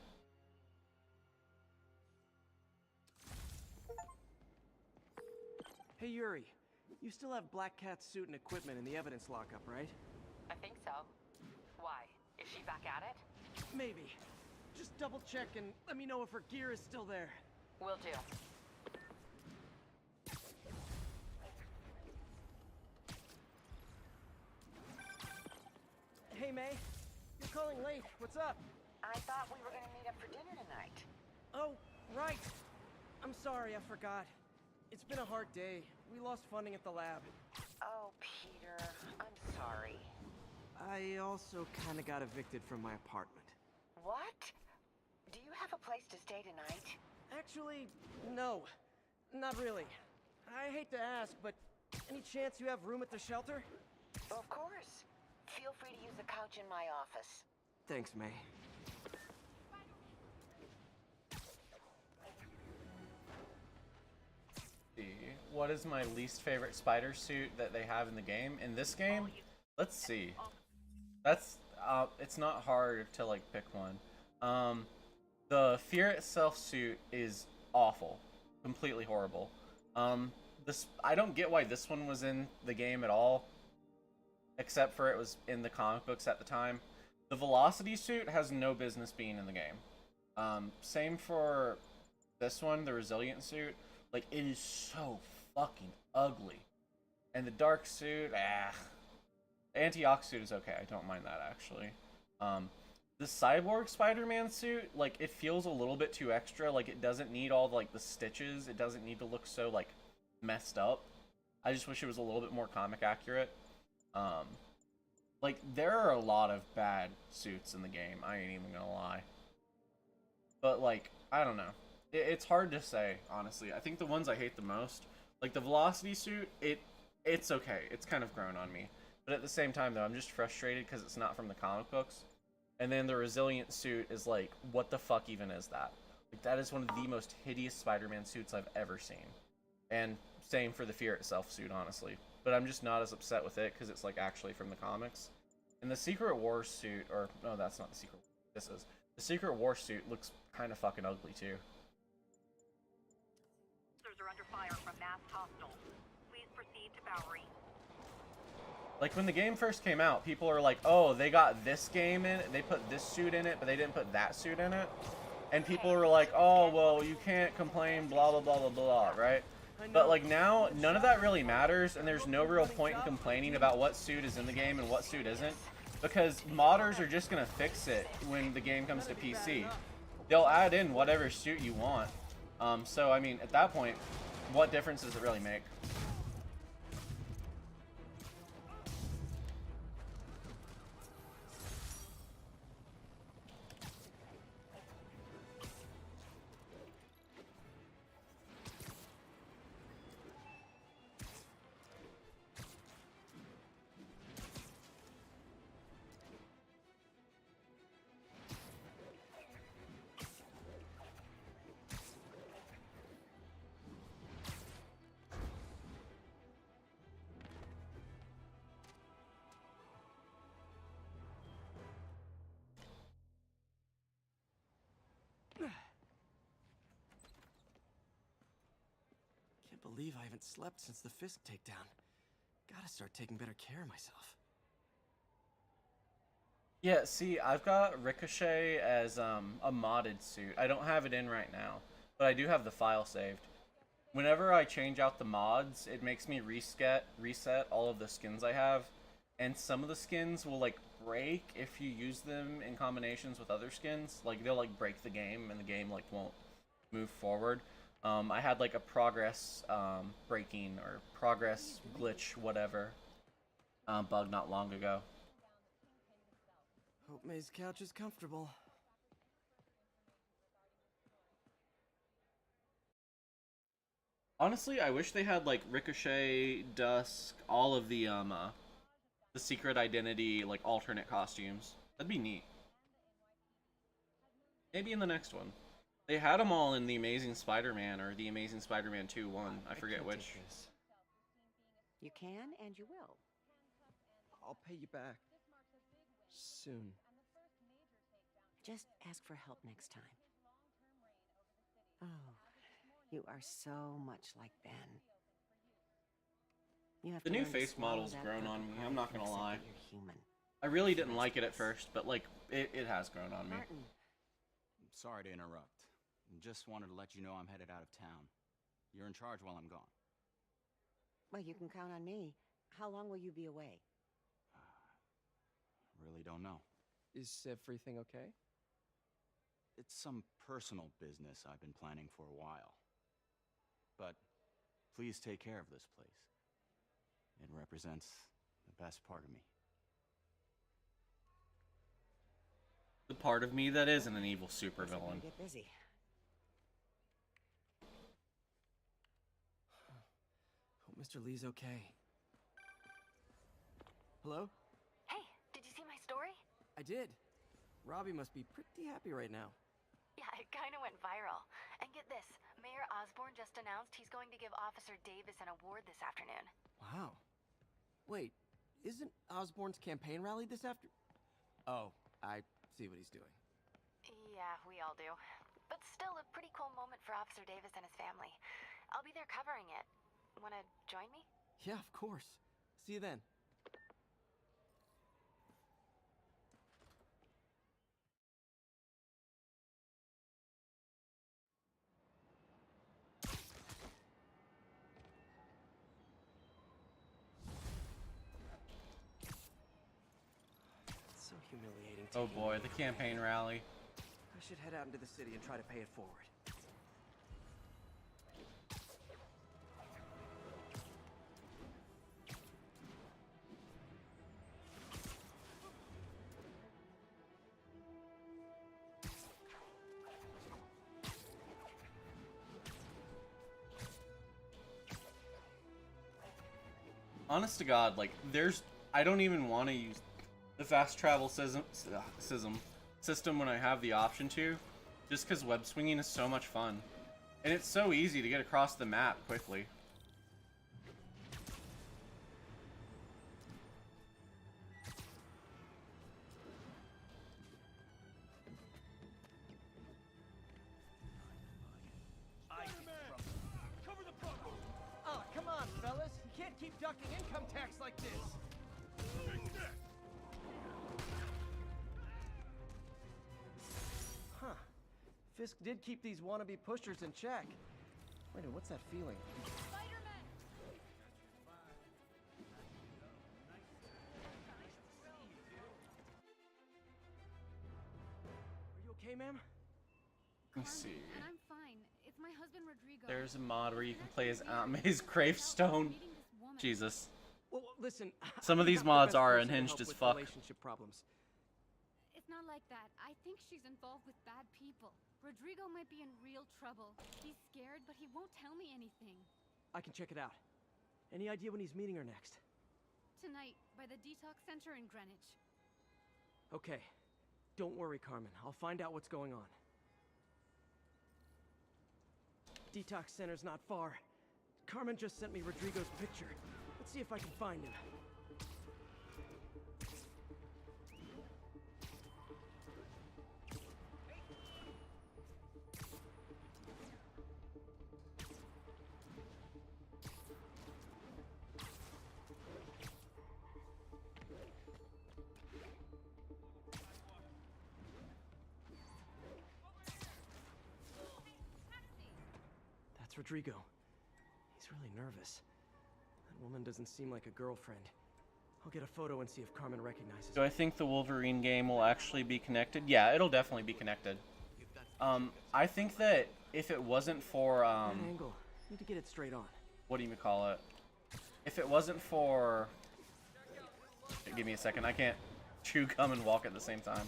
Hey Yuri, you still have Black Cat's suit and equipment in the evidence lockup, right? I think so. Why? Is she back at it? Maybe. Just double check and let me know if her gear is still there. Will do. Hey May, you're calling late. What's up? I thought we were going to meet up for dinner tonight. Oh, right. I'm sorry, I forgot. It's been a hard day. We lost funding at the lab. Oh, Peter, I'm sorry. I also kind of got evicted from my apartment. What? Do you have a place to stay tonight? Actually, no. Not really. I hate to ask, but any chance you have room at the shelter? Of course. Feel free to use the couch in my office. Thanks, May. What is my least favorite spider suit that they have in the game? In this game? Let's see. That's it's not hard to like pick one. The Fear Itself suit is awful. Completely horrible. I don't get why this one was in the game at all, except for it was in the comic books at the time. The Velocity suit has no business being in the game. Same for this one, the Resilient suit. Like, it is so fucking ugly. And the Dark suit, The Anti-Ox suit is okay, I don't mind that actually. The Cyborg Spider-Man suit, like, it feels a little bit too extra. Like, it doesn't need all like the stitches. It doesn't need to look so like messed up. I just wish it was a little bit more comic accurate. Like, there are a lot of bad suits in the game, I ain't even gonna lie. But like, I don't know. It's hard to say, honestly. I think the ones I hate the most, like the Velocity suit, it's okay. It's kind of grown on me. But at the same time, though, I'm just frustrated because it's not from the comic books. And then the Resilient suit is like, what the fuck even is that? Like, that is one of the most hideous Spider-Man suits I've ever seen. And same for the Fear Itself suit, honestly. But I'm just not as upset with it because it's like actually from the comics. And the Secret War suit, or no, that's not the Secret War. This is. The Secret War suit looks kind of fucking ugly too. Are under fire from masked hostiles. Please proceed to Bowery. Like, when the game first came out, people are like, oh, they got this game in it, they put this suit in it, but they didn't put that suit in it. And people were like, oh, well, you can't complain, blah, blah, blah, blah, blah, right? But, like, now, none of that really matters, and there's no real point in complaining about what suit is in the game and what suit isn't. because modders are just gonna fix it when the game comes to PC. They'll add in whatever suit you want. So I mean, at that point, what difference does it really make? Can't believe I haven't slept since the Fisk takedown. Gotta start taking better care of myself. Yeah, see, I've got Ricochet as a modded suit. I don't have it in right now, but I do have the file saved. Whenever I change out the mods, it makes me reset all of the skins I have, and some of the skins will like break if you use them in combinations with other skins. Like they'll like break the game, and the game like won't move forward. I had like a progress breaking or progress glitch, whatever, bug not long ago. Hope May's couch is comfortable. Honestly, I wish they had like Ricochet, Dusk, all of the secret identity like alternate costumes. That'd be neat. Maybe in the next one. They had them all in the Amazing Spider-Man or the Amazing Spider-Man 2 one. I forget which. You can and you will. I'll pay you back. Soon. Just ask for help next time. Oh, you are so much like Ben. You have The to new learn to face swallow model's that grown on purple me, pride I'm not and gonna accept lie. that you're human. I really didn't like it at first, but like it has grown on me. Martin, Sorry to interrupt. Just wanted to let you know I'm headed out of town. You're in charge while I'm gone. well, you can count on me. How long will you be away? Really don't know. Is everything okay? It's some personal business I've been planning for a while. But please take care of this place. It represents the best part of me. The part of me that isn't an evil supervillain. Get busy. Hope Mr. Lee's okay. Hello? Hey, did you see my story? I did. Robbie must be pretty happy right now. Yeah, it kind of went viral. And get this, Mayor Osborne just announced he's going to give Officer Davis an award this afternoon. Wow. Wait, isn't Osborne's campaign rally this after... Oh, I see what he's doing. Yeah, we all do. But still a pretty cool moment for Officer Davis and his family. I'll be there covering it. Wanna join me? Yeah, of course. See you then. It's so humiliating. Oh taking boy, leave. the campaign rally. I should head out into the city and try to pay it forward. Honest to God, like, I don't even want to use the fast travel system when I have the option to, just because web swinging is so much fun. And it's so easy to get across the map quickly. Oh, come on, fellas. You can't keep ducking income tax like this. Huh. Fisk did keep these wannabe pushers in check. Wait a minute, what's that feeling? okay, ma'am? Let me see. And I'm fine. It's my husband Rodrigo. There's a mod where you can play as Aunt May's gravestone. Jesus. Well, listen. Some of I'm these not the mods best are person to unhinged help as with fuck. Relationship problems. It's not like that. I think she's involved with bad people. Rodrigo might be in real trouble. He's scared, but he won't tell me anything. I can check it out. Any idea when he's meeting her next? Tonight, by the detox center in Greenwich. Okay. Don't worry, Carmen. I'll find out what's going on. Detox center's not far. Carmen just sent me Rodrigo's picture. Let's see if I can find him. That's Rodrigo. He's really nervous. That woman doesn't seem like a girlfriend. I'll get a photo and see if Carmen recognizes Do I think the Wolverine game will actually be connected? Yeah, it'll definitely be connected. I think that if it wasn't for That angle. Need to get it straight on. what do you call it? If it wasn't for, give me a second. I can't chew gum and walk at the same time.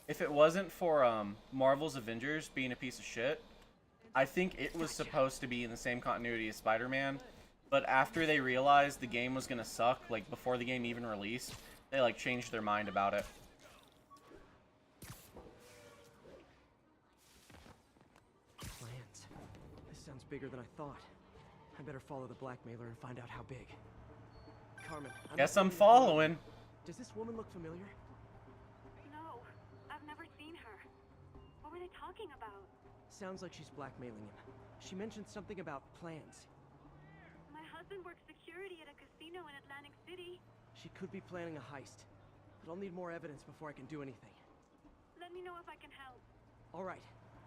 If it wasn't for Marvel's Avengers being a piece of shit, I think it was supposed to be in the same continuity as Spider-Man. But after they realized the game was gonna suck, like before the game even released, they like changed their mind about it. Plans. This sounds bigger than I thought. I better follow the blackmailer and find out how big. Carmen, Guess I'm following. Does this woman look familiar? No, I've never seen her. What were they talking about? Sounds like she's blackmailing him. She mentioned something about plans. My husband works security at a casino in Atlantic City. She could be planning a heist. But I'll need more evidence before I can do anything. Let me know if I can help. All right.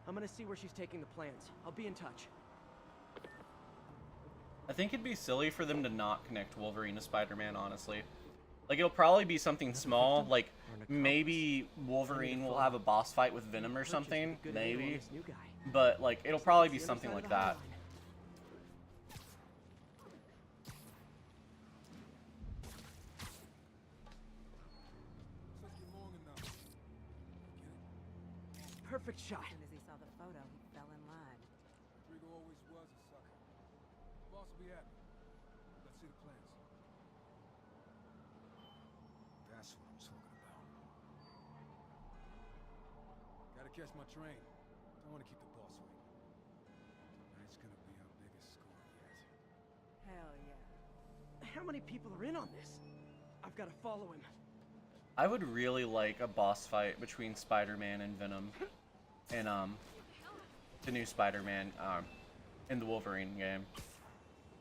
I'm gonna see where she's taking the plans. I'll be in touch. I think it'd be silly for them to not connect Wolverine to Spider-Man, honestly. Like, it'll probably be something small, like, maybe Wolverine will have a boss fight with Venom or something, maybe. But, like, it'll probably be something like that. Perfect shot. As soon as he saw the photo, he fell in line. Rodrigo always was a sucker. Boss will be happy. Let's see the plans. That's what I'm talking about. Gotta catch my train. Don't want to keep the boss waiting. Tonight's gonna be our biggest score yet. Hell yeah. How many people are in on this? I've got to follow him. I would really like a boss fight between Spider-Man and Venom. In the new Spider-Man, in the Wolverine game.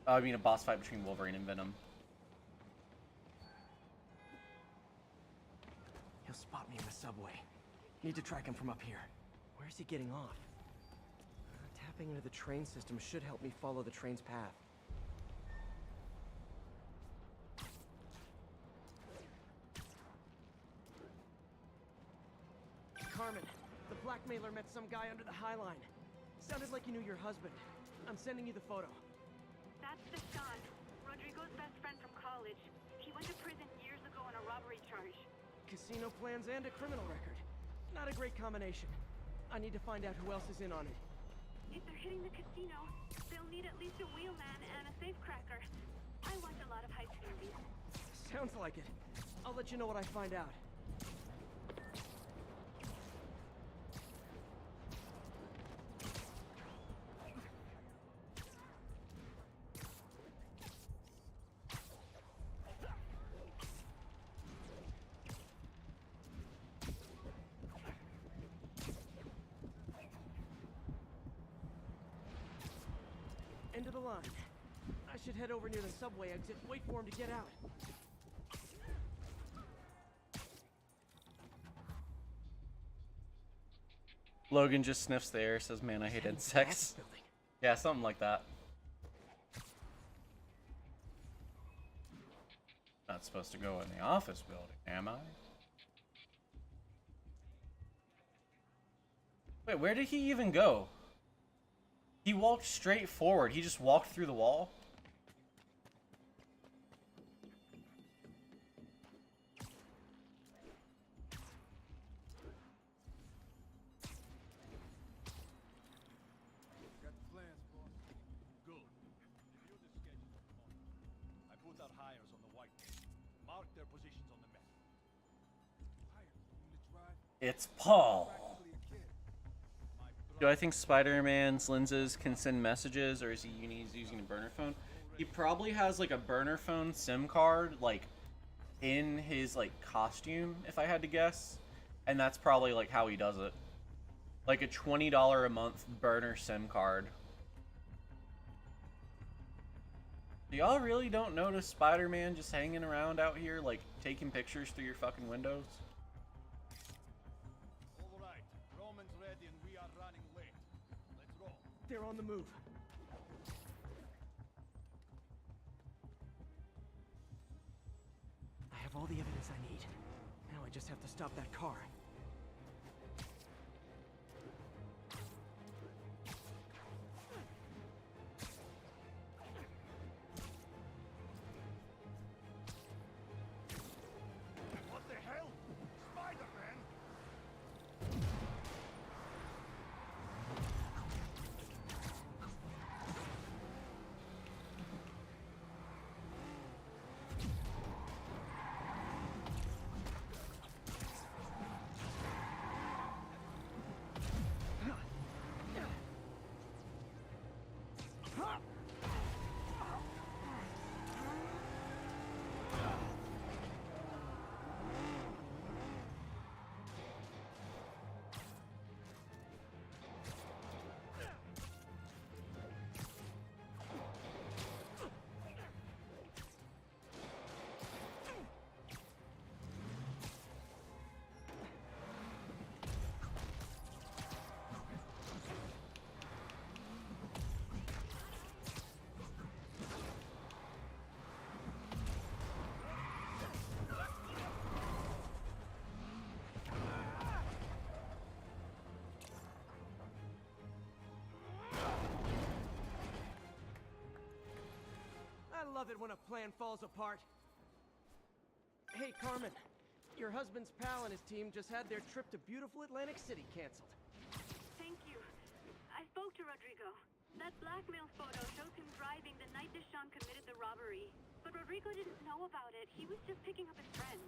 I mean, a boss fight between Wolverine and Venom. He'll spot me in the subway. Need to track him from up here. Where's he getting off? Tapping into the train system should help me follow the train's path. Carmen, the blackmailer met some guy under the High Line. Sounded like you knew your husband. I'm sending you the photo. That's Deshaun, Rodrigo's best friend from college. He went to prison years ago on a robbery charge. Casino plans and a criminal record. Not a great combination. I need to find out who else is in on it. If they're hitting the casino, they'll need at least a wheelman and a safecracker. I watch a lot of heist movies. Sounds like it. I'll let you know what I find out. End of the line. I should head over near the subway exit, wait for him to get out. Logan just sniffs the air, says, "Man, I hate insects." Yeah, something like that. Not supposed to go in the office building, am I? Wait, where did he even go? He walked straight forward. He just walked through the wall? Got the plans, boss. Good. Review the schedule of the month. I put out hires on the whiteboard. Mark their positions on the map. Hires, you mean to drive? It's Paul. Practically a kid. Do I think Spider-Man's lenses can send messages, or is he using a burner phone? He probably has like a burner phone SIM card like in his like costume, if I had to guess, and that's probably like how he does it. Like a $20 a month burner SIM card. So y'all really don't notice Spider-Man just hanging around out here, like taking pictures through your fucking windows? All right. Roman's ready and we are running late. Let's roll. They're on the move. I have all the evidence I need. Now I just have to stop that car. What the hell? Spider-Man? I love it when a plan falls apart. Hey, Carmen. Your husband's pal and his team just had their trip to beautiful Atlantic City canceled. Thank you. I spoke to Rodrigo. That blackmail photo shows him driving the night Deshawn committed the robbery. But Rodrigo didn't know about it. He was just picking up his friend.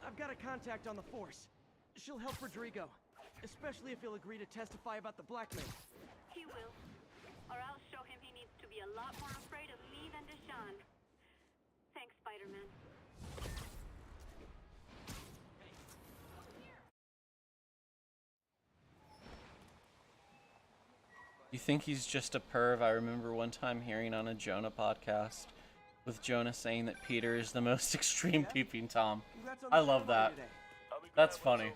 I've got a contact on the force. She'll help Rodrigo, especially if he'll agree to testify about the blackmail. He will. Or I'll show him he needs to be a lot more afraid of me than Deshawn. Thanks, Spider-Man. You think he's just a perv? I remember one time hearing on a Jonah podcast with Jonah saying that Peter is the most extreme peeping Tom. I love that. That's funny.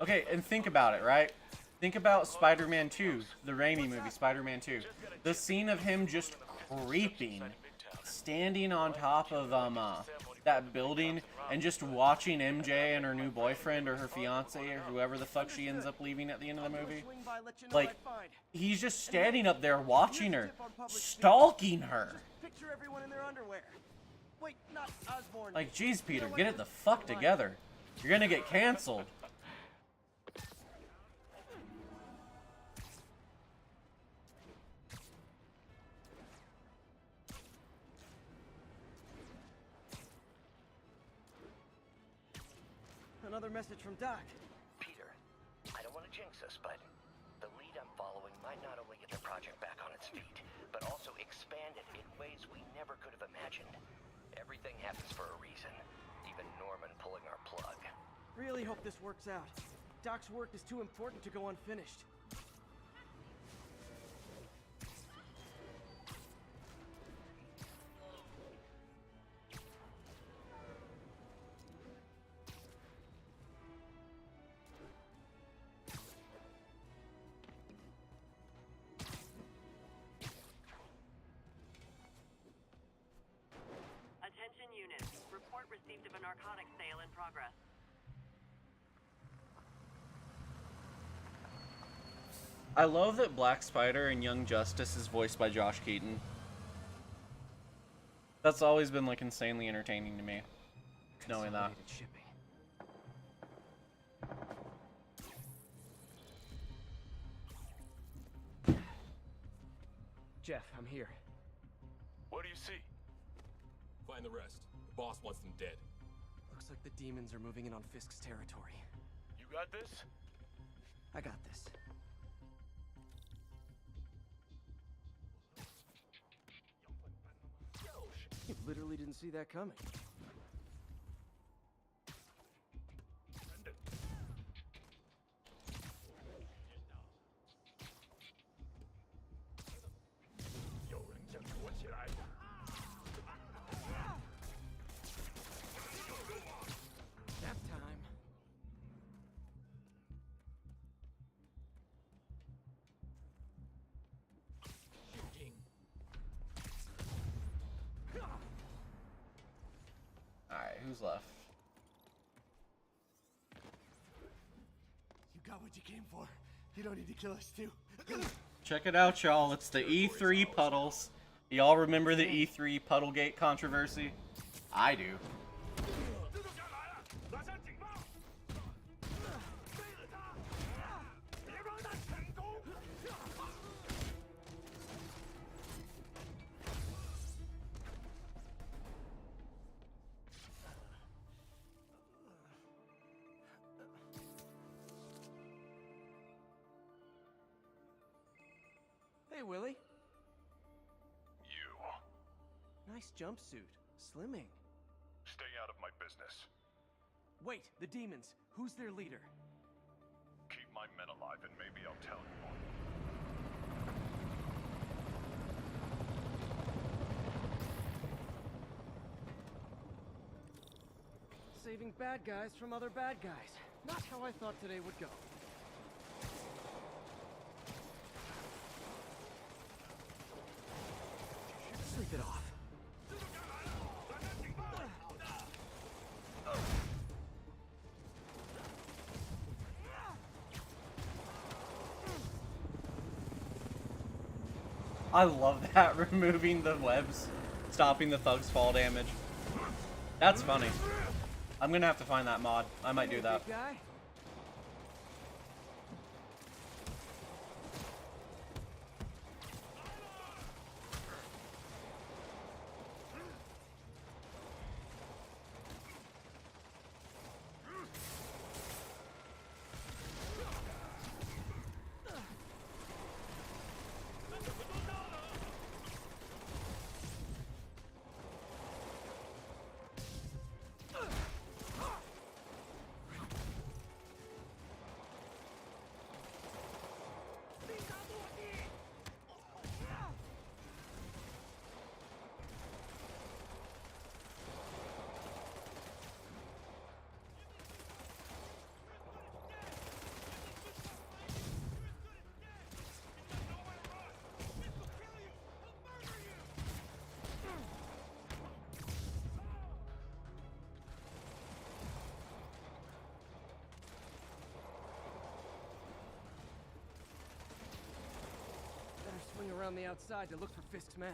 Okay, and think about it, right? Think about Spider-Man 2, the Raimi movie, Spider-Man 2. The scene of him just creeping, standing on top of that building and just watching MJ and her new boyfriend or her fiance or whoever the fuck she ends up leaving at the end of the movie. Like, he's just standing up there watching her, stalking her. Picture everyone in their underwear. Wait, not Osborn. Like, geez, Peter, get it the fuck together. You're gonna get canceled. Another message from Doc. Peter, I don't want to jinx us, but the lead I'm following might not only get the project back on its feet, but also expand it in ways we never could have imagined. Everything happens for a reason, even Norman pulling our plug. Really hope this works out. Doc's work is too important to go unfinished. Attention units. Report received of a narcotics sale in progress. I love that Black Spider and Young Justice is voiced by Josh Keaton. That's always been like insanely entertaining to me, knowing that. Shipping. Jeff, I'm here. What do you see? Find the rest. The boss wants them dead. Looks like the demons are moving in on Fisk's territory. You got this? I got this. You literally didn't see that coming. Nap time. Alright, who's left? You got what you came for. You don't need to kill us too. Check it out, y'all. It's the E3 puddles. Y'all remember the E3 Puddlegate controversy? I do. Hey, Willie. You. Nice jumpsuit. Slimming. Stay out of my business. Wait, the demons. Who's their leader? Keep my men alive and maybe I'll tell you. Saving bad guys from other bad guys. Not how I thought today would go. Sleep it off. I love that, removing the webs, stopping the thugs' fall damage. That's funny. I'm gonna have to find that mod. I might do that. Big guy. Swing around the outside to look for Fisk's men.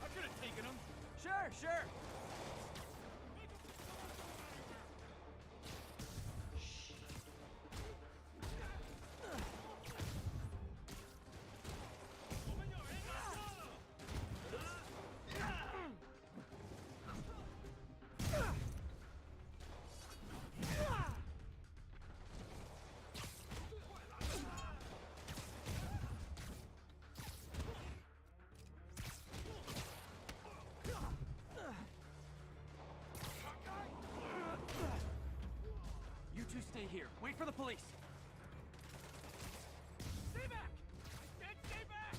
I could have taken him. Sure. You two stay here. Wait for the police. Stay back! Stay back!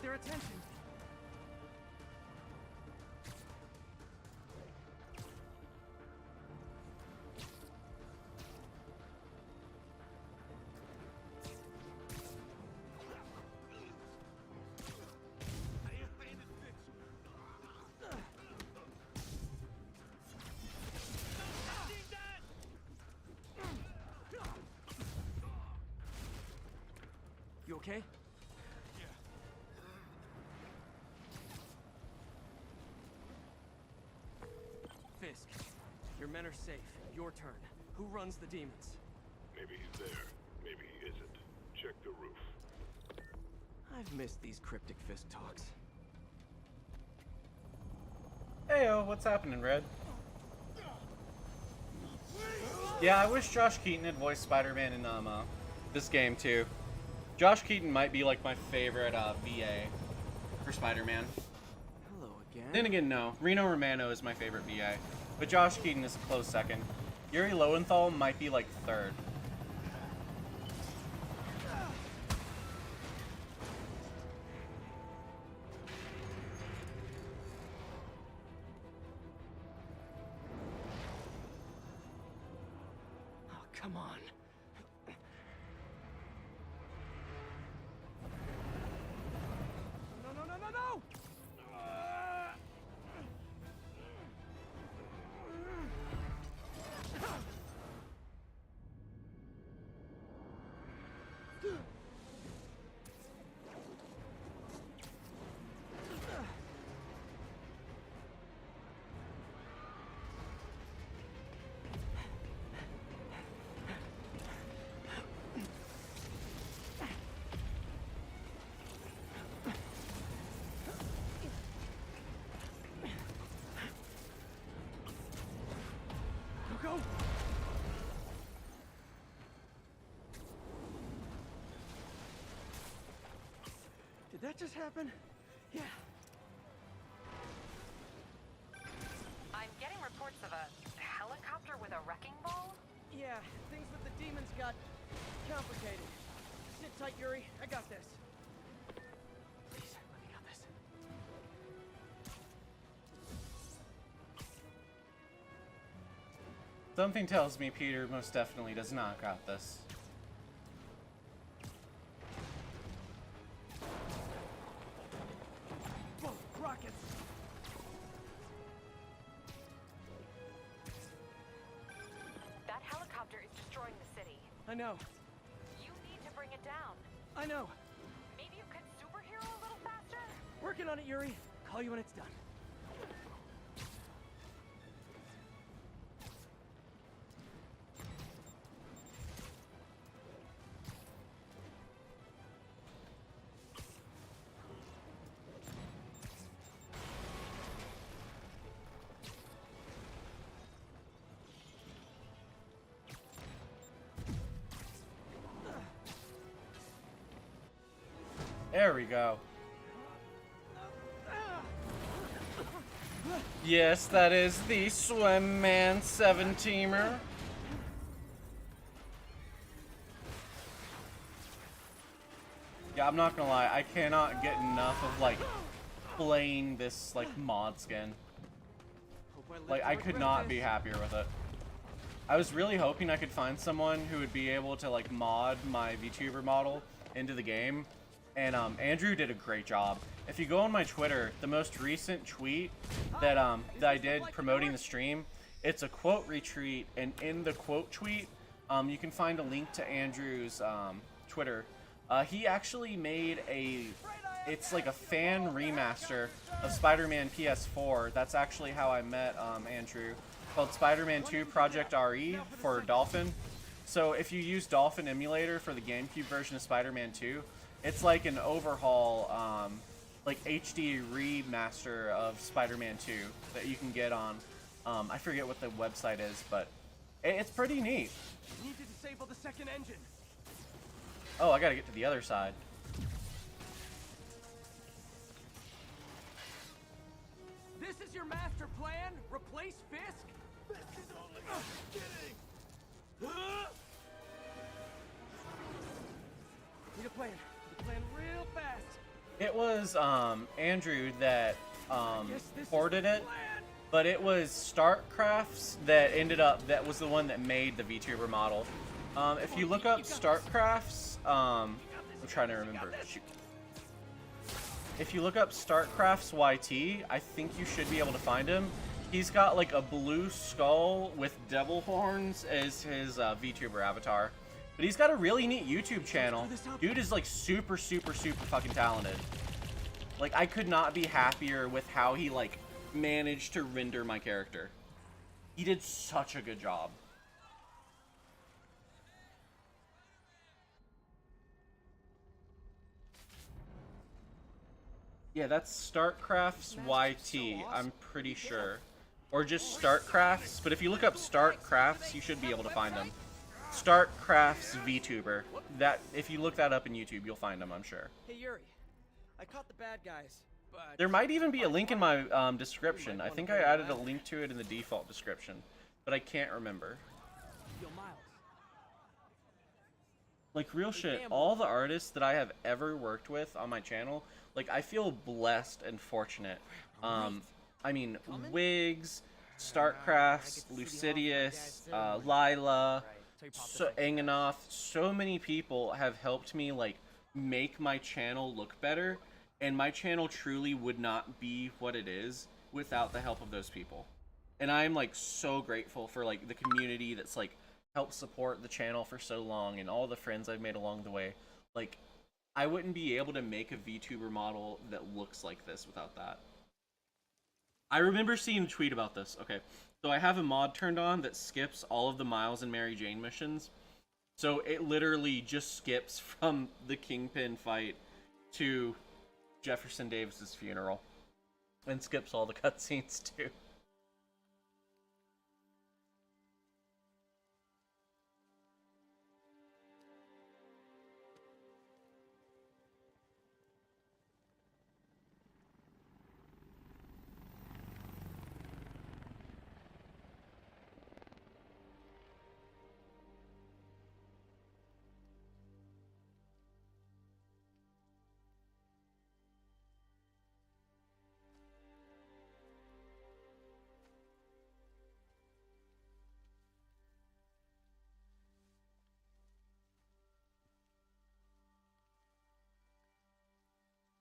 got their attention. You okay? Fisk, your men are safe. Your turn. Who runs the demons? Maybe he's there. Maybe he isn't. Check the roof. I've missed these cryptic Fisk talks. Heyo, what's happening, Red? Yeah, I wish Josh Keaton had voiced Spider-Man in this game too. Josh Keaton might be like my favorite VA for Spider-Man. Hello again. Then again, no. Reno Romano is my favorite VA, but Josh Keaton is a close second. Yuri Lowenthal might be like third. Oh, come on. No, no, no, no, no! Go! Did that just happen? Yeah. I'm getting reports of a helicopter with a wrecking ball. Yeah, things with the demons got complicated. Sit tight, Yuri. I got this. Please, let me got this. Something tells me Peter most definitely does not got this. Whoa, rockets! That helicopter is destroying the city. I know. You need to bring it down. I know. Maybe you could superhero a little faster? Working on it, Yuri. Call you when it's done. There we go. Yes, that is the Swim Man 7-teamer. Yeah, I'm not gonna lie, I cannot get enough of like playing this like mod skin. Like I could not be happier with it. I was really hoping I could find someone who would be able to like mod my VTuber model into the game, and Andrew did a great job. If you go on my Twitter, the most recent tweet that I did promoting the stream, it's a quote retweet, and in the quote tweet, you can find a link to Andrew's Twitter. He actually made it's like a fan remaster of Spider-Man PS4. That's actually how I met Andrew. Called Spider-Man 2 Project RE for Dolphin. So if you use Dolphin Emulator for the GameCube version of Spider-Man 2, it's like an overhaul, like HD remaster of Spider-Man 2 that you can get on, I forget what the website is, but it's pretty neat. You need to disable the second engine. Oh, I gotta get to the other side. This is your master plan? Replace Fisk? Fisk is only kidding! Need a plan. Need a plan real fast. It was Andrew that ported it, but it was Startcrafts that that was the one that made the VTuber model. If you look up Startcrafts, I'm trying to remember. Shoot. If you look up Startcrafts YT, I think you should be able to find him. He's got like a blue skull with devil horns as his VTuber avatar. But he's got a really neat YouTube channel. Dude is like super fucking talented. Like, I could not be happier with how he like managed to render my character. He did such a good job. Yeah, that's Startcrafts YT, I'm pretty sure. Or just Startcrafts, but if you look up Startcrafts, you should be able to find them. Startcrafts VTuber. That, if you look that up in YouTube, you'll find them, I'm sure. Hey Yuri, I caught the bad guys, but... There might even be a link in my description. I think I added a link to it in the default description, but I can't remember. Like, real shit, all the artists that I have ever worked with on my channel, like, I feel blessed and fortunate. I mean, Wiggs, Startcrafts, Lucidius, Lila, Anganoth, so many people have helped me, like, make my channel look better, and my channel truly would not be what it is without the help of those people. And I'm, like, so grateful for, like, the community that's, like, helped support the channel for so long, and all the friends I've made along the way. Like, I wouldn't be able to make a VTuber model that looks like this without that. I remember seeing a tweet about this. Okay, so I have a mod turned on that skips all of the Miles and Mary Jane missions. So it literally just skips from the Kingpin fight to Jefferson Davis's funeral. And skips all the cutscenes too.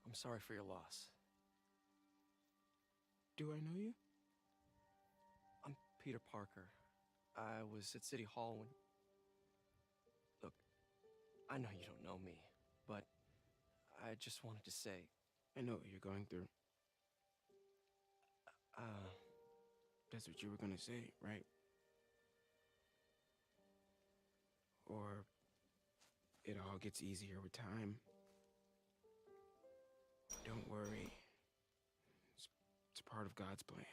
I'm sorry for your loss. Do I know you? I'm Peter Parker. I was at City Hall when... Look, I know you don't know me, but I just wanted to say... I know what you're going through. That's what you were gonna say, right? Or it all gets easier with time. Don't worry. It's part of God's plan.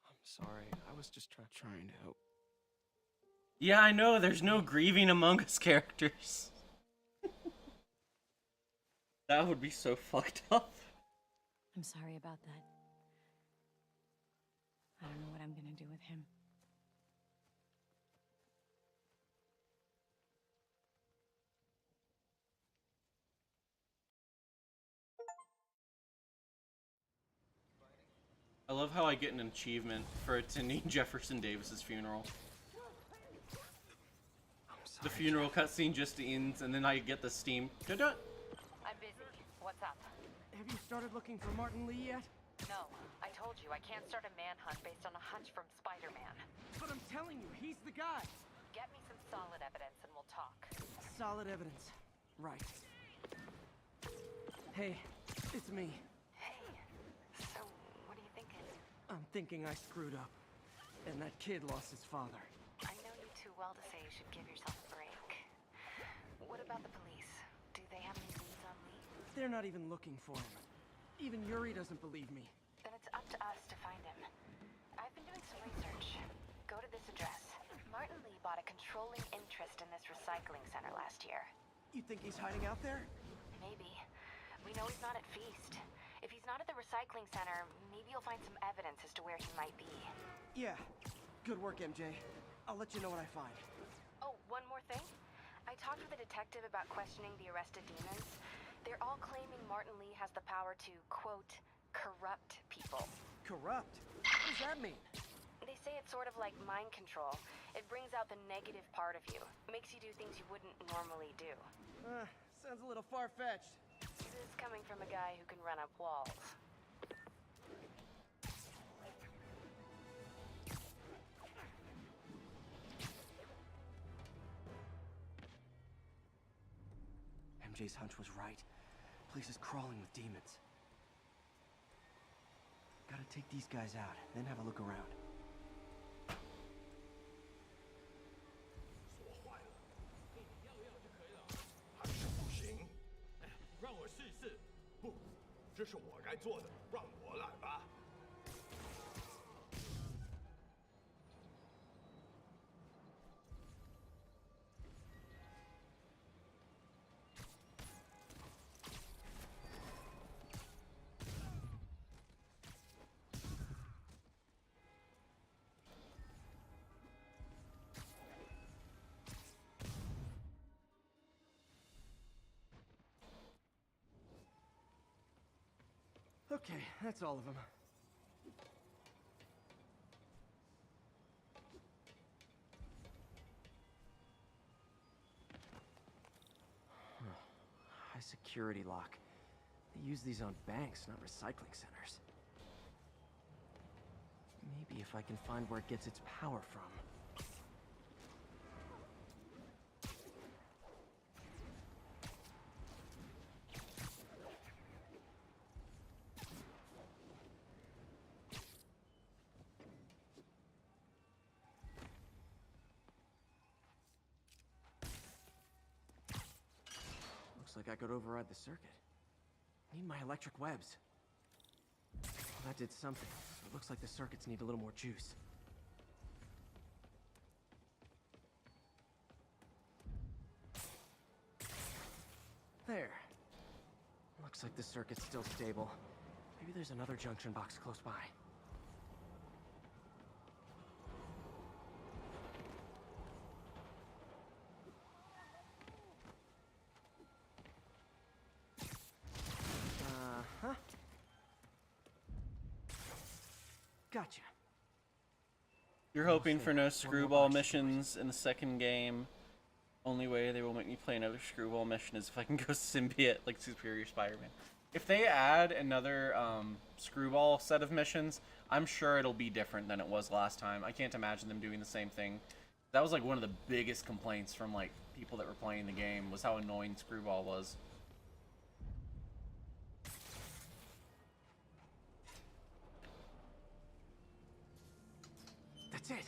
I'm sorry. I was just trying to help. Yeah, I know. There's no grieving Among Us characters. That would be so fucked up. I'm sorry about that. I don't know what I'm gonna do with him. I love how I get an achievement for attending Jefferson Davis's funeral. The funeral cutscene just ends, and then I get the Steam. I'm busy. What's up? Have you started looking for Martin Lee yet? No, I told you I can't start a manhunt based on a hunch from Spider-Man. But I'm telling you, he's the guy. Get me some solid evidence and we'll talk. Solid evidence. Right. Hey, it's me. Hey, so what are you thinking? I'm thinking I screwed up. And that kid lost his father. I know you too well to say you should give yourself a break. What about the police? Do they have any leads on Lee? They're not even looking for him. Even Yuri doesn't believe me. Then it's up to us to find him. I've been doing some research. Go to this address. Martin Lee bought a controlling interest in this recycling center last year. You think he's hiding out there? Maybe. We know he's not at Feast. If he's not at the recycling center, maybe you'll find some evidence as to where he might be. Yeah. Good work, MJ. I'll let you know what I find. Oh, one more thing. I talked with a detective about questioning the arrested demons. They're all claiming Martin Lee has the power to, quote, corrupt people. Corrupt? What does that mean? They say it's sort of like mind control. It brings out the negative part of you. Makes you do things you wouldn't normally do. Sounds a little far-fetched. This is coming from a guy who can run up walls. MJ's hunch was right. Place is crawling with demons. Gotta take these guys out, then have a look around. 锁坏了，你要就可以了，还是不行？让我试一试。不，这是我该做的，让我来吧。 Okay, that's all of them. High security lock. They use these on banks, not recycling centers. Maybe if I can find where it gets its power from. Looks like I could override the circuit. Need my electric webs. Well, that did something. It looks like the circuits need a little more juice. There. Looks like the circuit's still stable. Maybe there's another junction box close by. Gotcha. You're hoping for no screwball missions in the second game. Only way they will make me play another screwball mission is if I can go symbiote like Superior Spider-Man. If they add another screwball set of missions, I'm sure it'll be different than it was last time. I can't imagine them doing the same thing. That was like one of the biggest complaints from like people that were playing the game, was how annoying screwball was. That's it.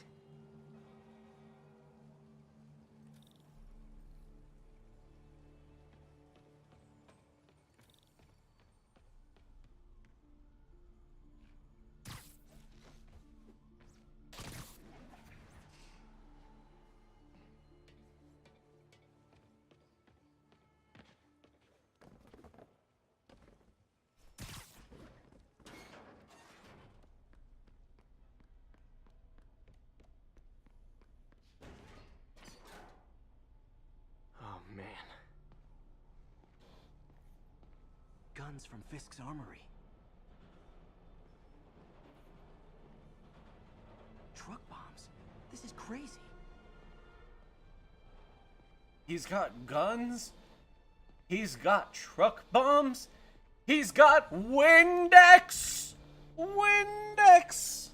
Guns from Fisk's armory. Truck bombs? This is crazy. He's got guns. He's got truck bombs. He's got Windex. Windex.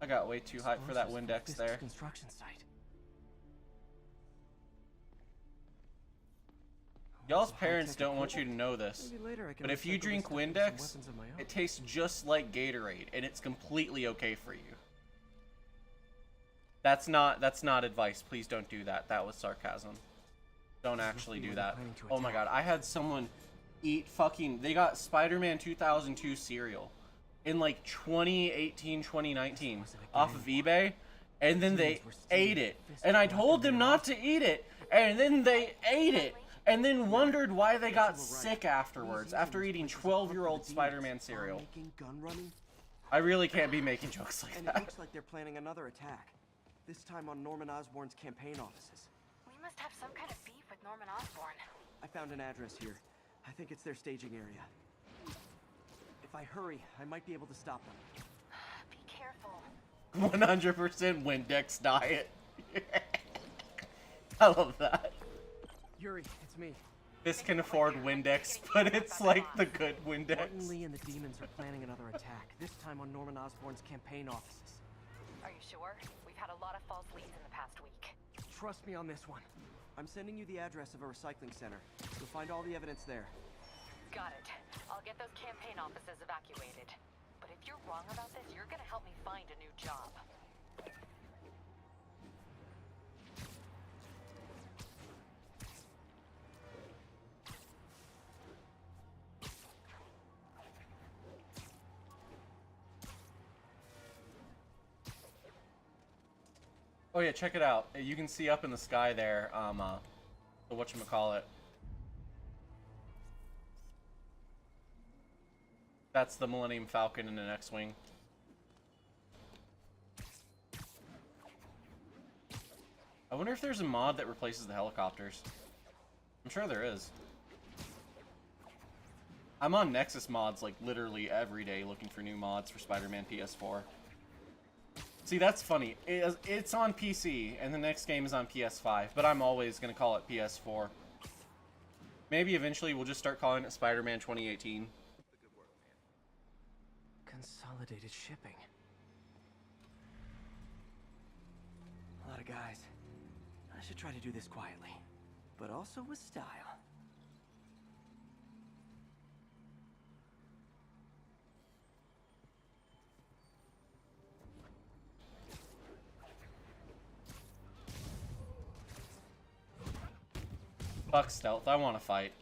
I got way too hyped for that Windex there. Construction site. Y'all's parents don't want you to know this, but if you drink Windex, it tastes just like Gatorade, and it's completely okay for you. That's not advice. Please don't do that. That was sarcasm. Don't actually do that. Oh my god, I had someone eat fucking... They got Spider-Man 2002 cereal in like 2018, 2019 off of eBay, and then they ate it. And I told them not to eat it, and then they ate it. And then wondered why they got sick afterwards, after eating 12-year-old Spider-Man cereal. I really can't be making jokes like that. It looks like they're planning another attack. this time on Norman Osborn's campaign offices. We must have some kind of beef with Norman Osborn. I found an address here. I think it's their staging area. If I hurry, I might be able to stop them. Be careful. 100% Windex diet. I love that. Yuri, it's me. This can afford Windex, but it's like the good Windex. Martin Lee and the demons are planning another attack, this time on Norman Osborn's campaign offices. Are you sure? We've had a lot of false leads in the past week. Trust me on this one. I'm sending you the address of a recycling center. You'll find all the evidence there. Got it. I'll get those campaign offices evacuated. But if you're wrong about this, you're gonna help me find a new job. Oh yeah, check it out. You can see up in the sky there, the whatchamacallit. That's the Millennium Falcon in an X-Wing. I wonder if there's a mod that replaces the helicopters. I'm sure there is. I'm on Nexus mods like literally every day looking for new mods for Spider-Man PS4. See, that's funny. It's on PC, and the next game is on PS5, but I'm always going to call it PS4. Maybe eventually we'll just start calling it Spider-Man 2018. Consolidated shipping. A lot of guys. I should try to do this quietly, but also with style. Fuck stealth, I want to fight.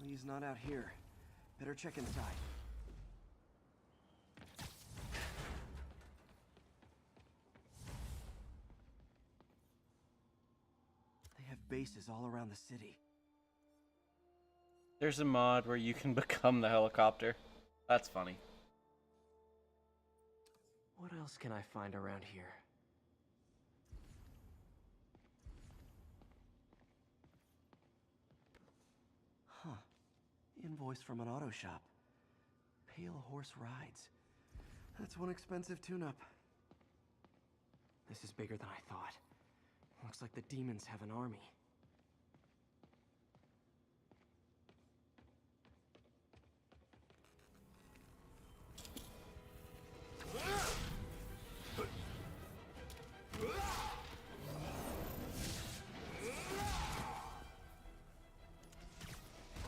He's not out here. Better check inside. They have bases all around the city. There's a mod where you can become the helicopter. That's funny. What else can I find around here? Huh. Invoice from an auto shop. Pale Horse Rides. That's one expensive tune-up. This is bigger than I thought. Looks like the demons have an army.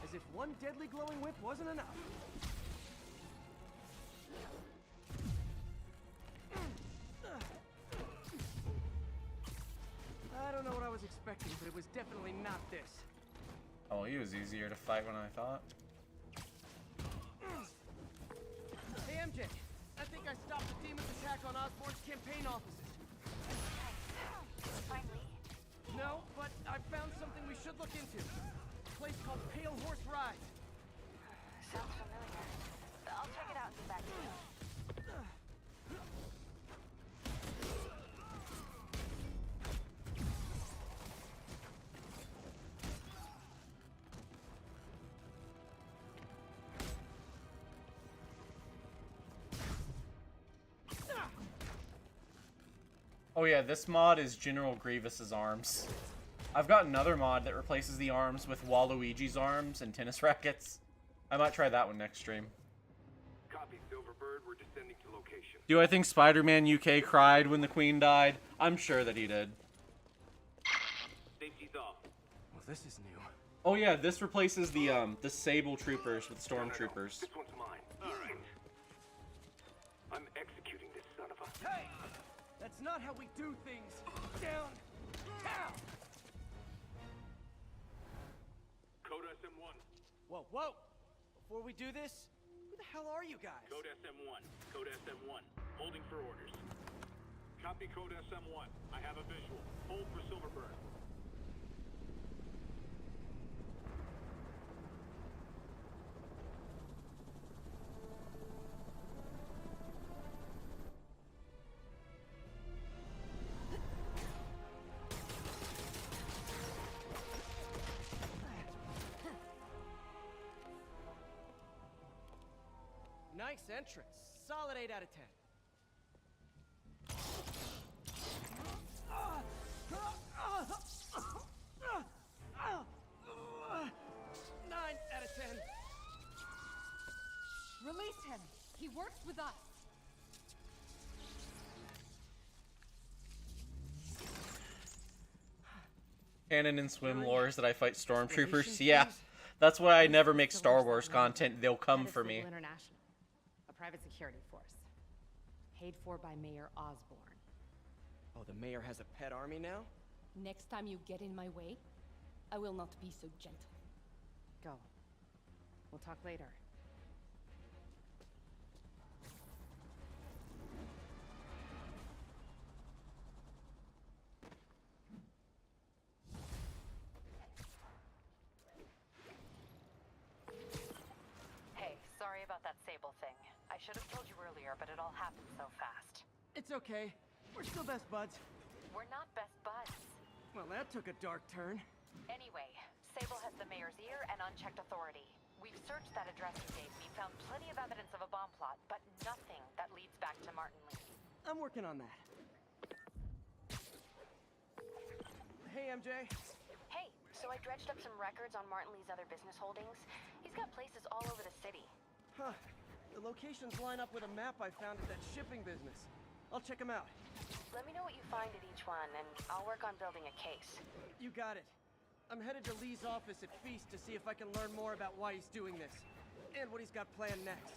As if one deadly glowing whip wasn't enough. I don't know what I was expecting, but it was definitely not this. Oh, he was easier to fight when I thought. Hey, MJ. I think I stopped the demon's attack on Osborn's campaign offices. Finally. No, but I found something we should look into. A place called Pale Horse Rides. Sounds familiar. I'll check it out and get back to you. Oh yeah, this mod is General Grievous's arms. I've got another mod that replaces the arms with Waluigi's arms and tennis rackets. I might try that one next stream. Copy, Silverbird. We're descending to location. Do I think Spider-Man UK cried when the Queen died? I'm sure that he did. Safety's off. Well, this is new. Oh yeah, this replaces the Sable Troopers with Stormtroopers. This one's mine. All right. I'm executing this son of a... Hey! That's not how we do things. Down! Down! Code SM1. Whoa, whoa! Before we do this, who the hell are you guys? Code SM1. Code SM1. Holding for orders. Copy Code SM1. I have a visual. Hold for Silverbird. Nice entrance. Solid 8 out of 10. 9 out of 10. Release him. He works with us. Canon and swim lores that I fight stormtroopers. Yeah, that's why I never make Star Wars content. They'll come for me. International, a private security force, paid for by Mayor Osborne. Oh, the mayor has a pet army now? Next time you get in my way, I will not be so gentle. Go. We'll talk later. Hey, sorry about that Sable thing. I should have told you earlier, but it all happened so fast. It's okay. We're still best buds. We're not best buds. Well, that took a dark turn. Anyway, Sable has the mayor's ear and unchecked authority. We've searched that address you gave me, found plenty of evidence of a bomb plot, but nothing that leads back to Martin Lee. I'm working on that. Hey, MJ. Hey, so I dredged up some records on Martin Lee's other business holdings. He's got places all over the city. Huh. The locations line up with a map I found at that shipping business. I'll check them out. Let me know what you find at each one, and I'll work on building a case. You got it. I'm headed to Lee's office at Feast to see if I can learn more about why he's doing this. And what he's got planned next.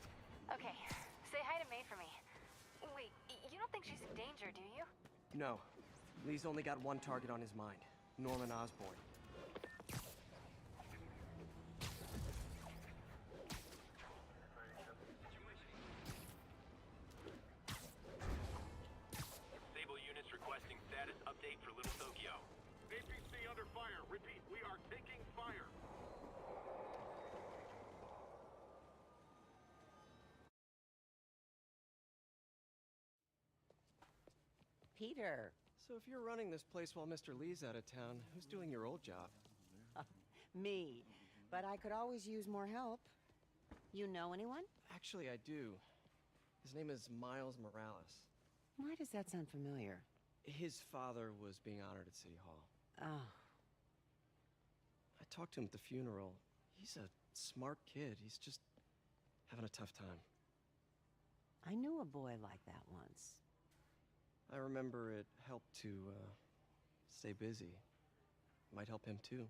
Okay, say hi to May for me. Wait, you don't think she's in danger, do you? No. Lee's only got one target on his mind. Norman Osborn. Sable units requesting status update for Little Tokyo. APC under fire. Repeat, we are taking fire. Peter. So if you're running this place while Mr. Lee's out of town, who's doing your old job? Me. But I could always use more help. You know anyone? Actually, I do. His name is Miles Morales. Why does that sound familiar? His father was being honored at City Hall. Oh. I talked to him at the funeral. He's a smart kid. He's just having a tough time. I knew a boy like that once. I remember it helped to, stay busy. Might help him, too.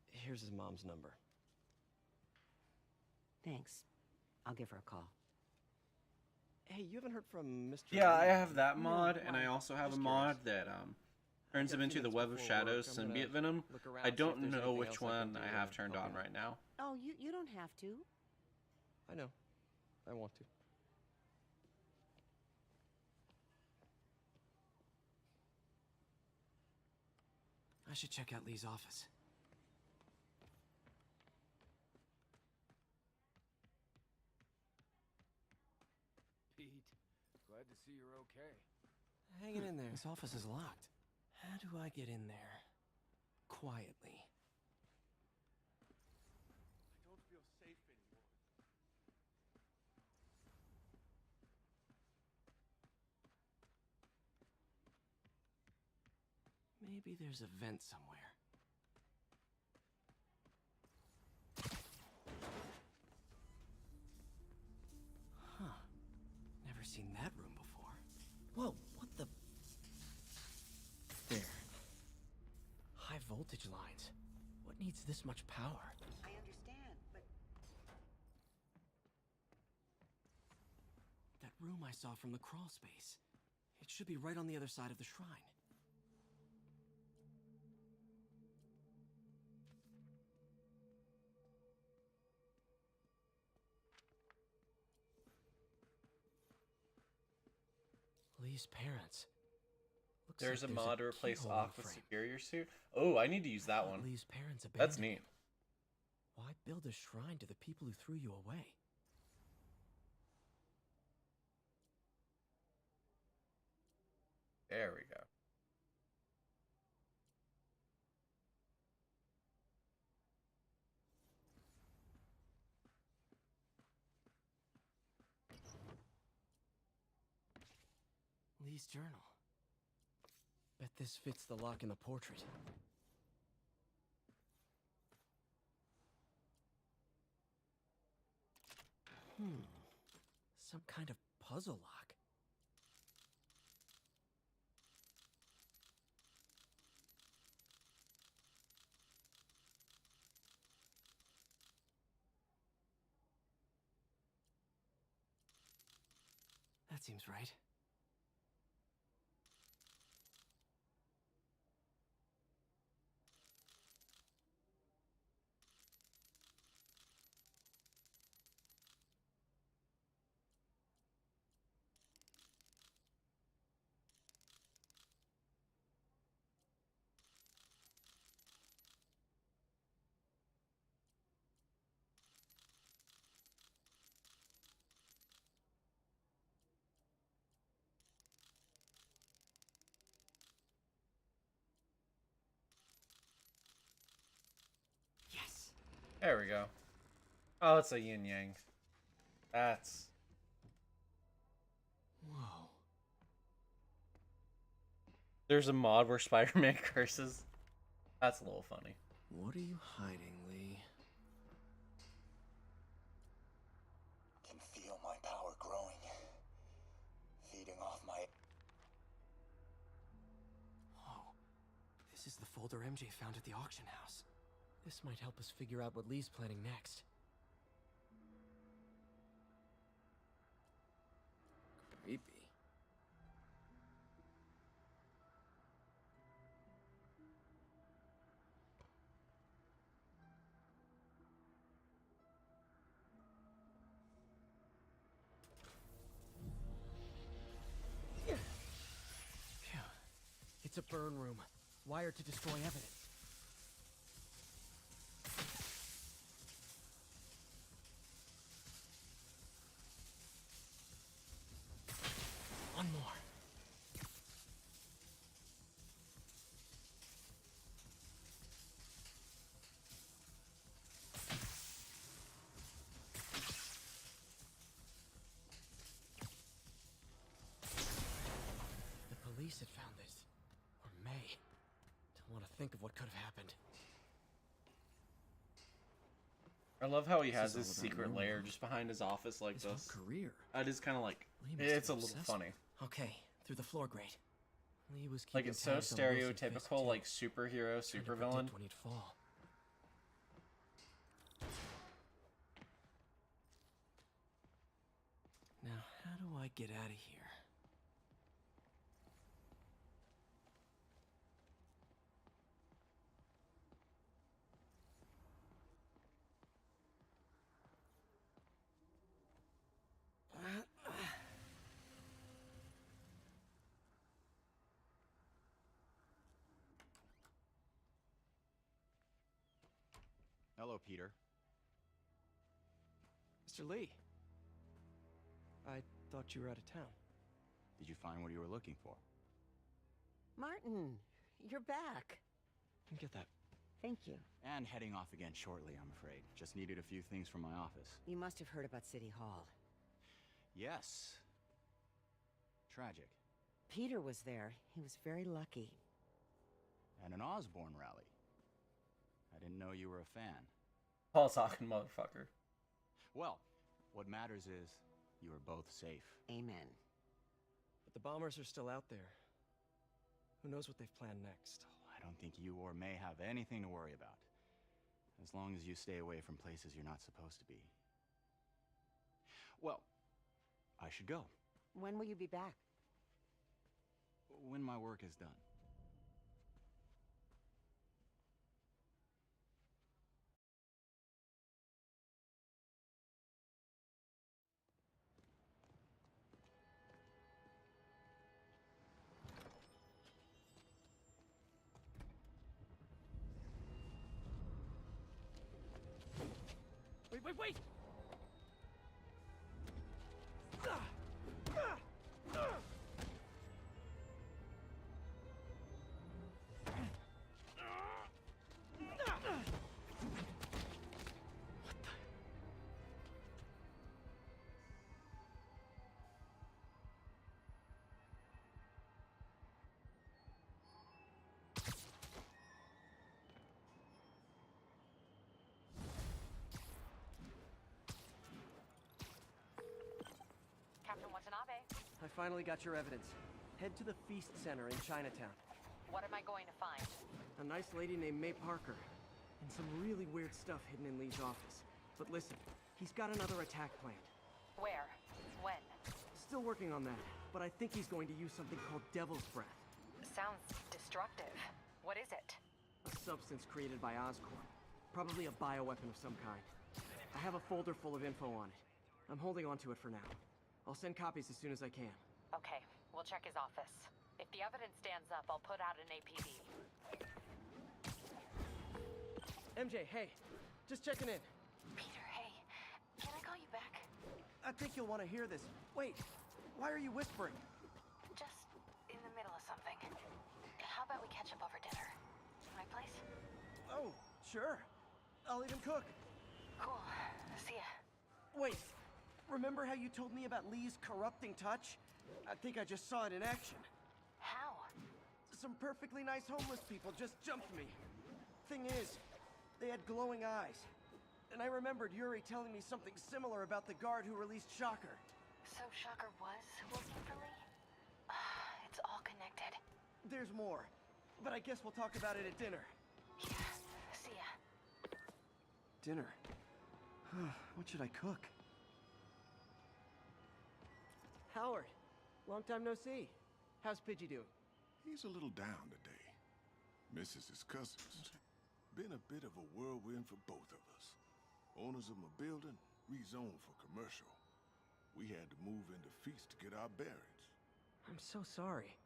Here's his mom's number. Thanks. I'll give her a call. Hey, you haven't heard from Mr. Yeah, Lee? I have that No, mod, and why? I also have a Just mod curious. that turns him into the Web of Shadows symbiote venom. I don't know which one I have turned on right now. Oh, you don't have to. I know. I want to. I should check out Lee's office. Pete, glad to see you're okay. Hanging in there. This office is locked. How do I get in there? Quietly. I don't feel safe anymore. Maybe there's a vent somewhere. Huh. Never seen that room before. Whoa, what the... There. High voltage lines. What needs this much power? I understand, but That room I saw from the crawl space. It should be right on the other side of the shrine. Lee's parents. Looks There's like a mod to a replace keyhole in the Aqua's frame. superior suit. Oh, I need to use that thought one. Lee's parents That's abandoned neat. him. Why build a shrine to the people who threw you away? There we go. Lee's journal. Bet this fits the lock in the portrait. Some kind of puzzle lock. That seems right. Yes. There we go. Oh, it's a yin yang. That's... Whoa. There's a mod where Spider-Man curses. That's a little funny. What are you hiding, Lee? Can feel my power growing. Feeding off my... Whoa. This is the folder MJ found at the auction house. This might help us figure out what Lee's planning next. Creepy. Phew. It's a burn room, wired to destroy evidence. One more. The police had found this. Or May. Don't want to think of what could have happened. I love how he has This his is all about secret Noah. lair just behind his office like His this. whole career. That is kind of like... Lee must It's a be little obsessed funny. Okay, through the floor grate. Lee was Like, keeping it's so tabs on Wilson Fisk, stereotypical, too. like, superhero, Trying to supervillain. predict when he'd fall. Now, how do I get out of here? Hello, Peter. Mr. Lee. I thought you were out of town. Did you find what you were looking for? Martin, you're back. Get that. Thank you. And heading off again shortly, I'm afraid. Just needed a few things from my office. You must have heard about City Hall. Yes. Tragic. Peter was there. He was very lucky. At an Osborn rally. I didn't know you were a fan. Paul talking, motherfucker. Well, what matters is you are both safe. Amen. But the bombers are still out there. Who knows what they've planned next? I don't think you or May have anything to worry about. As long as you stay away from places you're not supposed to be. Well, I should go. When will you be back? When my work is done. Wait! Captain Watanabe, I finally got your evidence. Head to the Feast Center in Chinatown. what am I going to find? A nice lady named May Parker. And some really weird stuff hidden in Lee's office. But listen, he's got another attack planned. Where? When? Still working on that, but I think he's going to use something called Devil's Breath. Sounds destructive. What is it? A substance created by Oscorp. Probably a bioweapon of some kind. I have a folder full of info on it. I'm holding on to it for now. I'll send copies as soon as I can. Okay, we'll check his office. If the evidence stands up, I'll put out an APB. MJ, hey. Just checking in. Peter, hey. Can I call you back? I think you'll want to hear this. Wait, why are you whispering? Just in the middle of something. How about we catch up over dinner? My place? Oh, sure. I'll even cook. Cool. See ya. Wait, remember how you told me about Lee's corrupting touch? I think I just saw it in action. How? Some perfectly nice homeless people just jumped me. Thing is, they had glowing eyes. And I remembered Yuri telling me something similar about the guard who released Shocker. So Shocker was working for Lee? It's all connected. There's more, but I guess we'll talk about it at dinner. Yeah, see ya. Dinner? What should I cook? Howard, long time no see. How's Pidgey doing? He's a little down today. Misses his cousins. Been a bit of a whirlwind for both of us. Owners of my building rezoned for commercial. We had to move into Feast to get our bearings. I'm so sorry.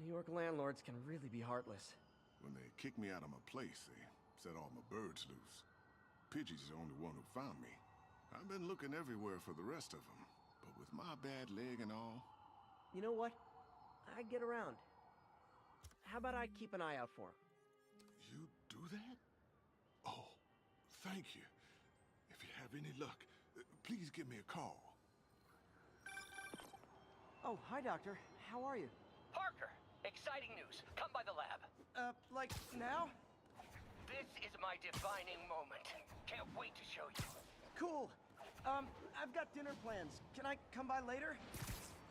New York landlords can really be heartless. When they kicked me out of my place, they set all my birds loose. Pidgey's the only one who found me. I've been looking everywhere for the rest of them, but with my bad leg and all... You know what? I get around. How about I keep an eye out for him? You do that? Oh, thank you. If you have any luck, please give me a call. Oh, hi, Doctor. How are you? Parker, exciting news. Come by the lab. Like now? This is my defining moment. Can't wait to show you. Cool. I've got dinner plans. Can I come by later?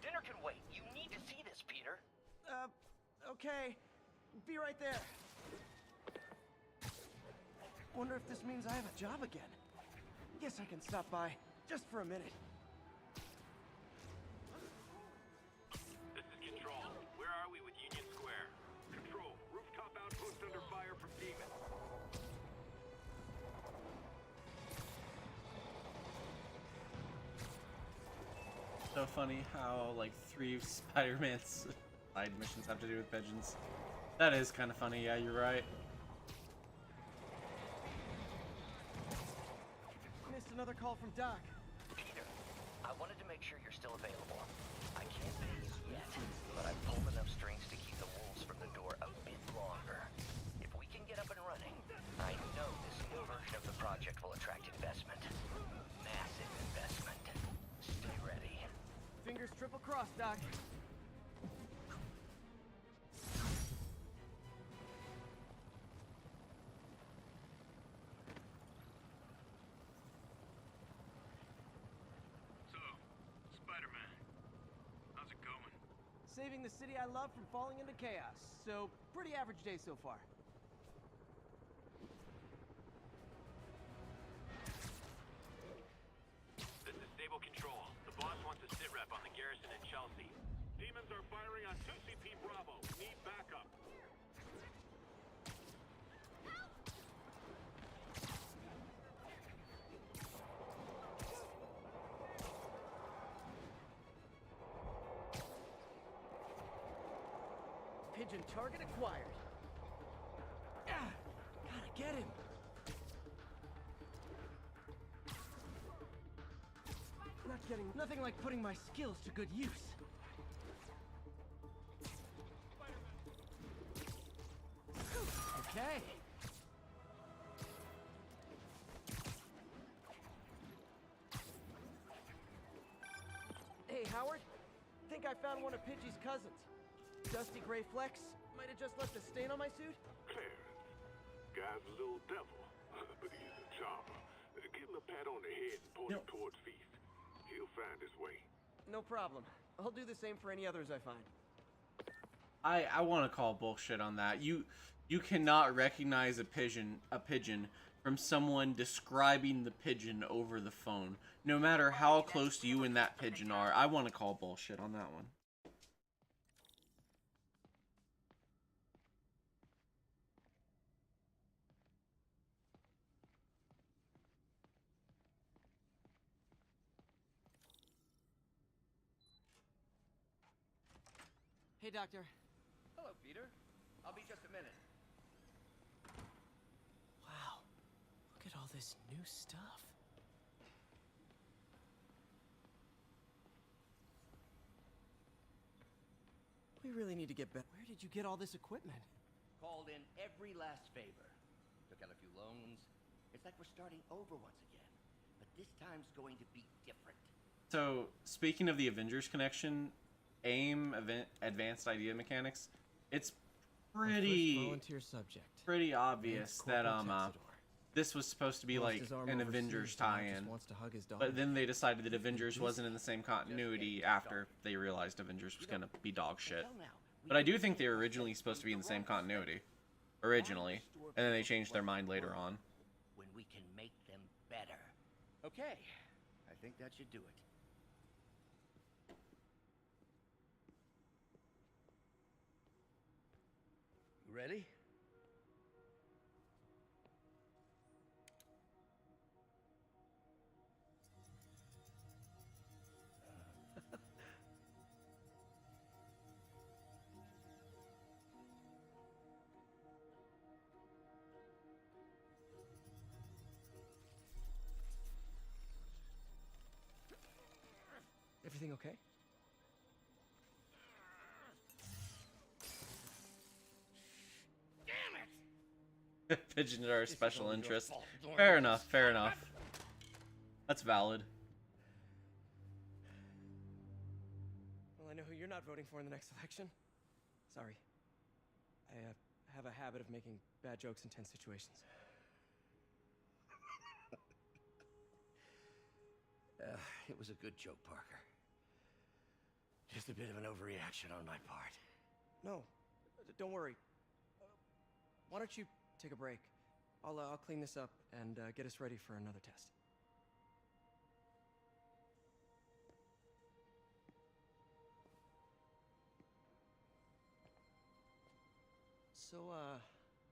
Dinner can wait. You need to see this, Peter. Okay. Be right there. Wonder if this means I have a job again. Guess I can stop by, just for a minute. This is Control. Where are we with Union Square? Control, rooftop outpost under fire from demons. So funny how, like, 3 Spider-Man's side missions have to do with pigeons. That is kind of funny, yeah, you're right. Missed another call from Doc. Peter, I wanted to make sure you're still available. I can't pay you yet, but I've pulled enough strings to keep the wolves from the door a bit longer. If we can get up and running, I know this new version of the project will attract investment. Massive investment. Stay ready. Fingers triple crossed, Doc. saving the city I love from falling into chaos. So, pretty average day so far. This is Stable Control. The boss wants a sit rep on the garrison in Chelsea. Demons are firing on 2CP Bravo. Need backup. Pigeon target acquired. Ah, gotta get him. Not getting nothing like putting my skills to good use. Okay. Hey, Howard. Think I found one of Pidgey's cousins. Dusty gray flecks. Might have just left a stain on my suit. Clarence. Guy's a little devil, but he's a charmer. Give him a pat on the head and point him towards Feast. He'll find his way. No problem. I'll do the same for any others I find. I want to call bullshit on that. You cannot recognize a pigeon from someone describing the pigeon over the phone. No matter how close you and that pigeon are, I want to call bullshit on that one. Hey, Doctor. Hello, Peter. I'll be just a minute. Wow. Look at all this new stuff. We really need to get back. Where did you get all this equipment? Called in every last favor. Took out a few loans. It's like we're starting over once again. But this time's going to be different. So, speaking of the Avengers connection, AIM, Advanced Idea Mechanics, it's pretty obvious that this was supposed to be like an Avengers tie-in, but then they decided that Avengers wasn't in the same continuity after they realized Avengers was gonna be dog shit. But I do think they were originally supposed to be in the same continuity, and then they changed their mind later on. When we can make them better. Okay, I think that should do it. Ready? Everything okay? Pigeons are a special interest. Fair enough, fair enough. That's valid. Well, I know who you're not voting for in the next election. Sorry. I have a habit of making bad jokes in tense situations. It was a good joke, Parker. Just a bit of an overreaction on my part. No, don't worry. Why don't you take a break? I'll clean this up and get us ready for another test. So,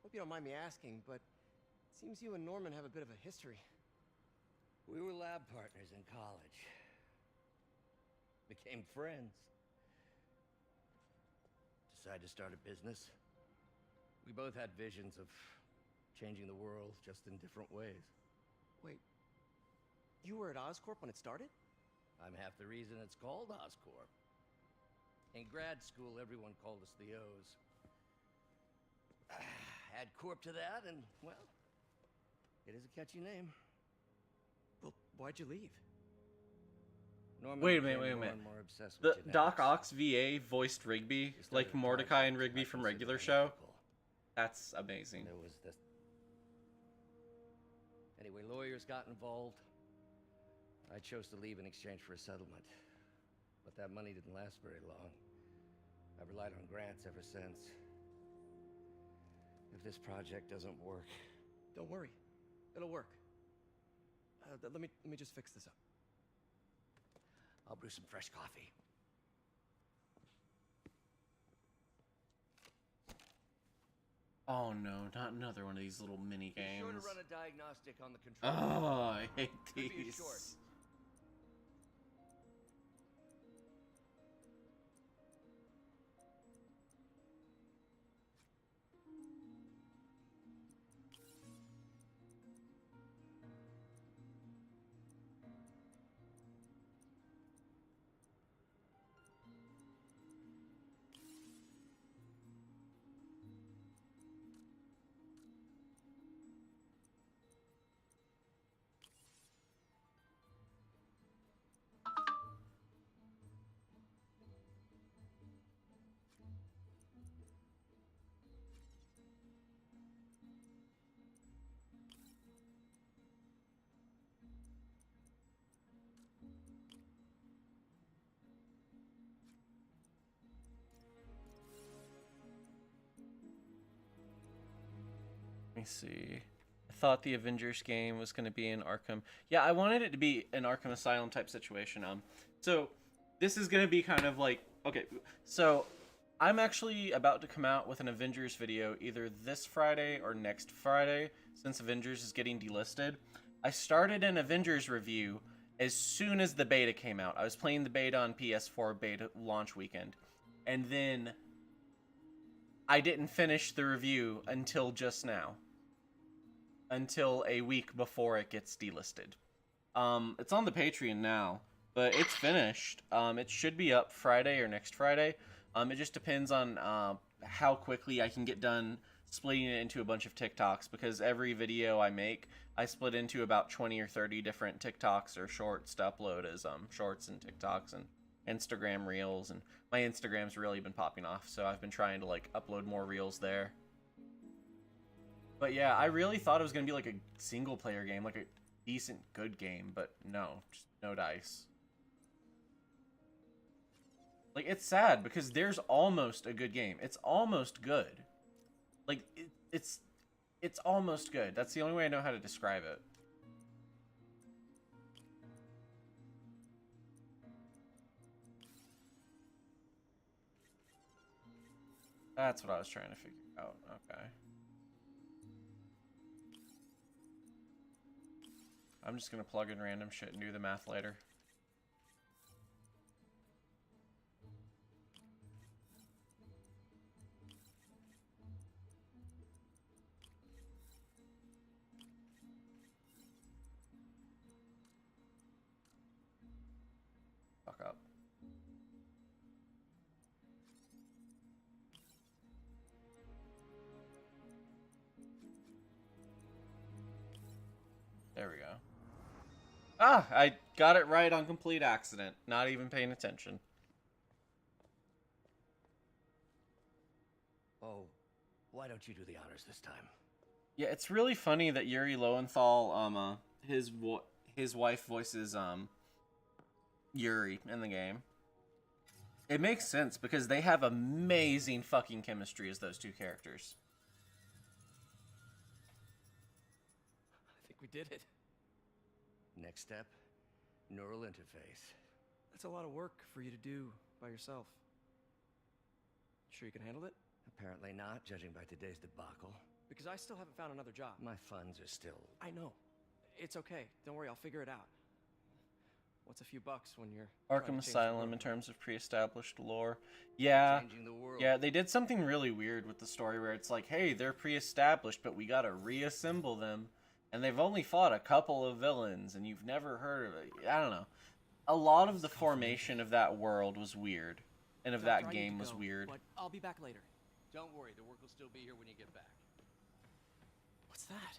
hope you don't mind me asking, but it seems you and Norman have a bit of a history. We were lab partners in college. Became friends. Decided to start a business. We both had visions of changing the world, just in different ways. Wait, you were at Oscorp when it started? I'm half the reason it's called Oscorp. In grad school, everyone called us the O's. Add Corp to that, and, well, it is a catchy name. Well, why'd you leave? Norman Wait a minute, became wait a more minute. and more obsessed The with genetics. Doc Ock VA voiced Rigby, like Mordecai and Rigby from regular show. That's amazing. There was this. Anyway, lawyers got involved. I chose to leave in exchange for a settlement. But that money didn't last very long. I've relied on grants ever since. If this project doesn't work... Don't worry. It'll work. Let me just fix this up. I'll brew some fresh coffee. Oh no, not another one of these little mini games. Be sure to run a diagnostic on the controller. Oh, I hate Could be a these. short. Let me see. I thought the Avengers game was going to be in Arkham. Yeah, I wanted it to be an Arkham Asylum type situation. So this is going to be kind of like, okay, so I'm actually about to come out with an Avengers video either this Friday or next Friday, since Avengers is getting delisted. I started an Avengers review as soon as the beta came out. I was playing the beta on PS4 beta launch weekend, and then I didn't finish the review until just now. Until a week before it gets delisted. It's on the Patreon now, but it's finished. It should be up Friday or next Friday. It just depends on how quickly I can get done splitting it into a bunch of TikToks, because every video I make, I split into about 20 or 30 different TikToks or shorts to upload as shorts and TikToks and Instagram Reels, and my Instagram's really been popping off, so I've been trying to like upload more Reels there. But yeah, I really thought it was going to be like a single player game, like a decent, good game, but no, just no dice. Like, it's sad because there's almost a good game. It's almost good. Like, it's almost good. That's the only way I know how to describe it. That's what I was trying to figure out. Okay. I'm just gonna plug in random shit and do the math later. Fuck up. There we go. Ah, I got it right on complete accident. Not even paying attention. Oh, why don't you do the honors this time? Yeah, it's really funny that Yuri Lowenthal, his wife voices Yuri in the game. It makes sense because they have amazing fucking chemistry as those two characters. I think we did it. Next step, neural interface. That's a lot of work for you to do by yourself. Sure you can handle it? Apparently not, judging by today's debacle. Because I still haven't found another job. My funds are still... I know. It's okay. Don't worry, I'll figure it out. What's a few bucks when you're... Arkham Asylum in terms of pre-established lore. Yeah. Changing the world. Yeah, they did something really weird with the story where it's like, hey, they're pre-established, but we gotta reassemble them. And they've only fought a couple of villains, and you've never heard of it. I don't know. A lot of the formation of that world was weird, and of that game was weird. But I'll be back later. Don't worry, the work will still be here when you get back. What's that?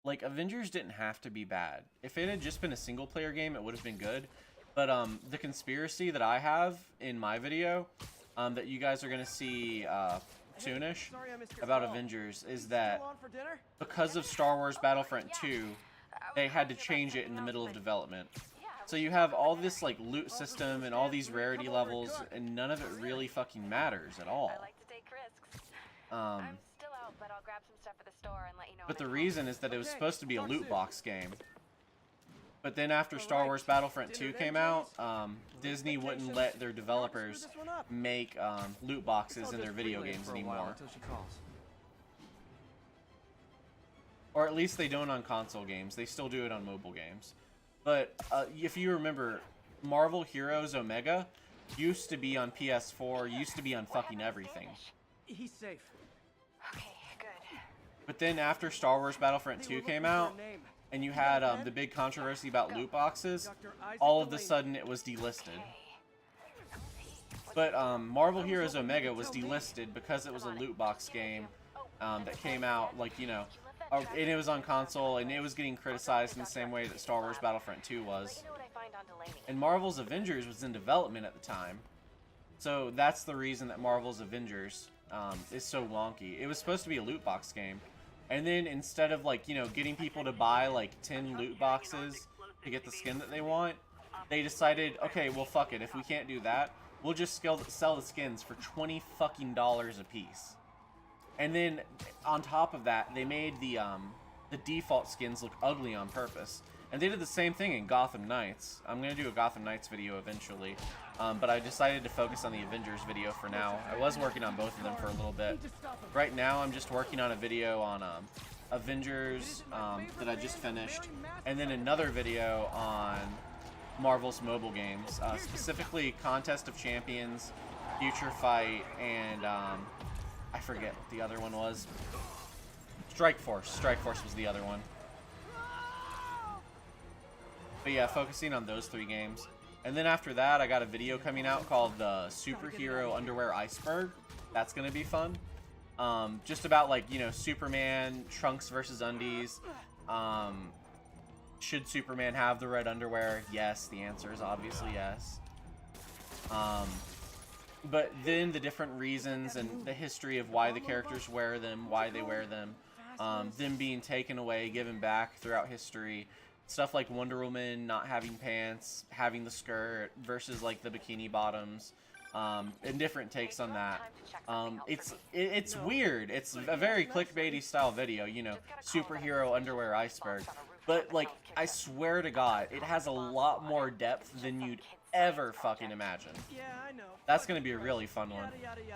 Like, Avengers didn't have to be bad. If it had just been a single-player game, it would have been good. But the conspiracy that I have in my video, that you guys are going to see... soonish about Avengers is that because of Star Wars Battlefront 2, they had to change it in the middle of development. So you have all this like loot system and all these rarity levels, and none of it really fucking matters at all. I like to take risks. I'm still out, but I'll grab some stuff at the store and let you know. But the reason is that it was supposed to be a loot box game. But then after Star Wars Battlefront 2 came out, Disney wouldn't let their developers make loot boxes in their video games anymore. Or at least they don't on console games. They still do it on mobile games. But if you remember, Marvel Heroes Omega used to be on PS4, used to be on fucking everything. He's safe. Okay, good. But then after Star Wars Battlefront 2 came out, and you had the big controversy about loot boxes, all of a sudden it was delisted. But Marvel Heroes Omega was delisted because it was a loot box game that came out, like, you know, and it was on console, and it was getting criticized in the same way that Star Wars Battlefront 2 was. And Marvel's Avengers was in development at the time. So that's the reason that Marvel's Avengers is so wonky. It was supposed to be a loot box game. And then instead of, like, you know, getting people to buy, like, 10 loot boxes to get the skin that they want, they decided, okay, well, fuck it. If we can't do that, we'll just sell the skins for $20 fucking a piece. And then, on top of that, they made the default skins look ugly on purpose. And they did the same thing in Gotham Knights. I'm going to do a Gotham Knights video eventually. But I decided to focus on the Avengers video for now. I was working on both of them for a little bit. Right now, I'm just working on a video on Avengers that I just finished. And then another video on Marvel's mobile games. Specifically, Contest of Champions, Future Fight, and I forget what the other one was. Strike Force. Strike Force was the other one. But yeah, focusing on those 3 games. And then after that, I got a video coming out called the Superhero Underwear Iceberg. That's going to be fun. Just about, like, you know, Superman, Trunks versus Undies. Should Superman have the red underwear? Yes, the answer is obviously yes. But then the different reasons and the history of why the characters wear them, why they wear them, them being taken away, given back throughout history. Stuff like Wonder Woman not having pants, having the skirt versus like the bikini bottoms, and different takes on that. It's weird. It's a very clickbaity style video, you know, superhero underwear iceberg. But like, I swear to God, it has a lot more depth than you'd ever fucking imagine. That's gonna be a really fun one.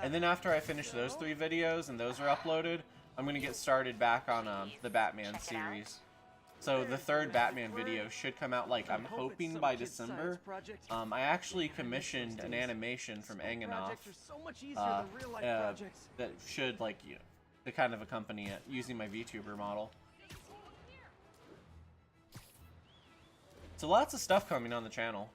And then after I finish those 3 videos and those are uploaded, I'm gonna get started back on the Batman series. So the 3rd Batman video should come out, like, I'm hoping by December. I actually commissioned an animation from Anganoff that should, like, you know, to kind of accompany it using my VTuber model. So lots of stuff coming on the channel.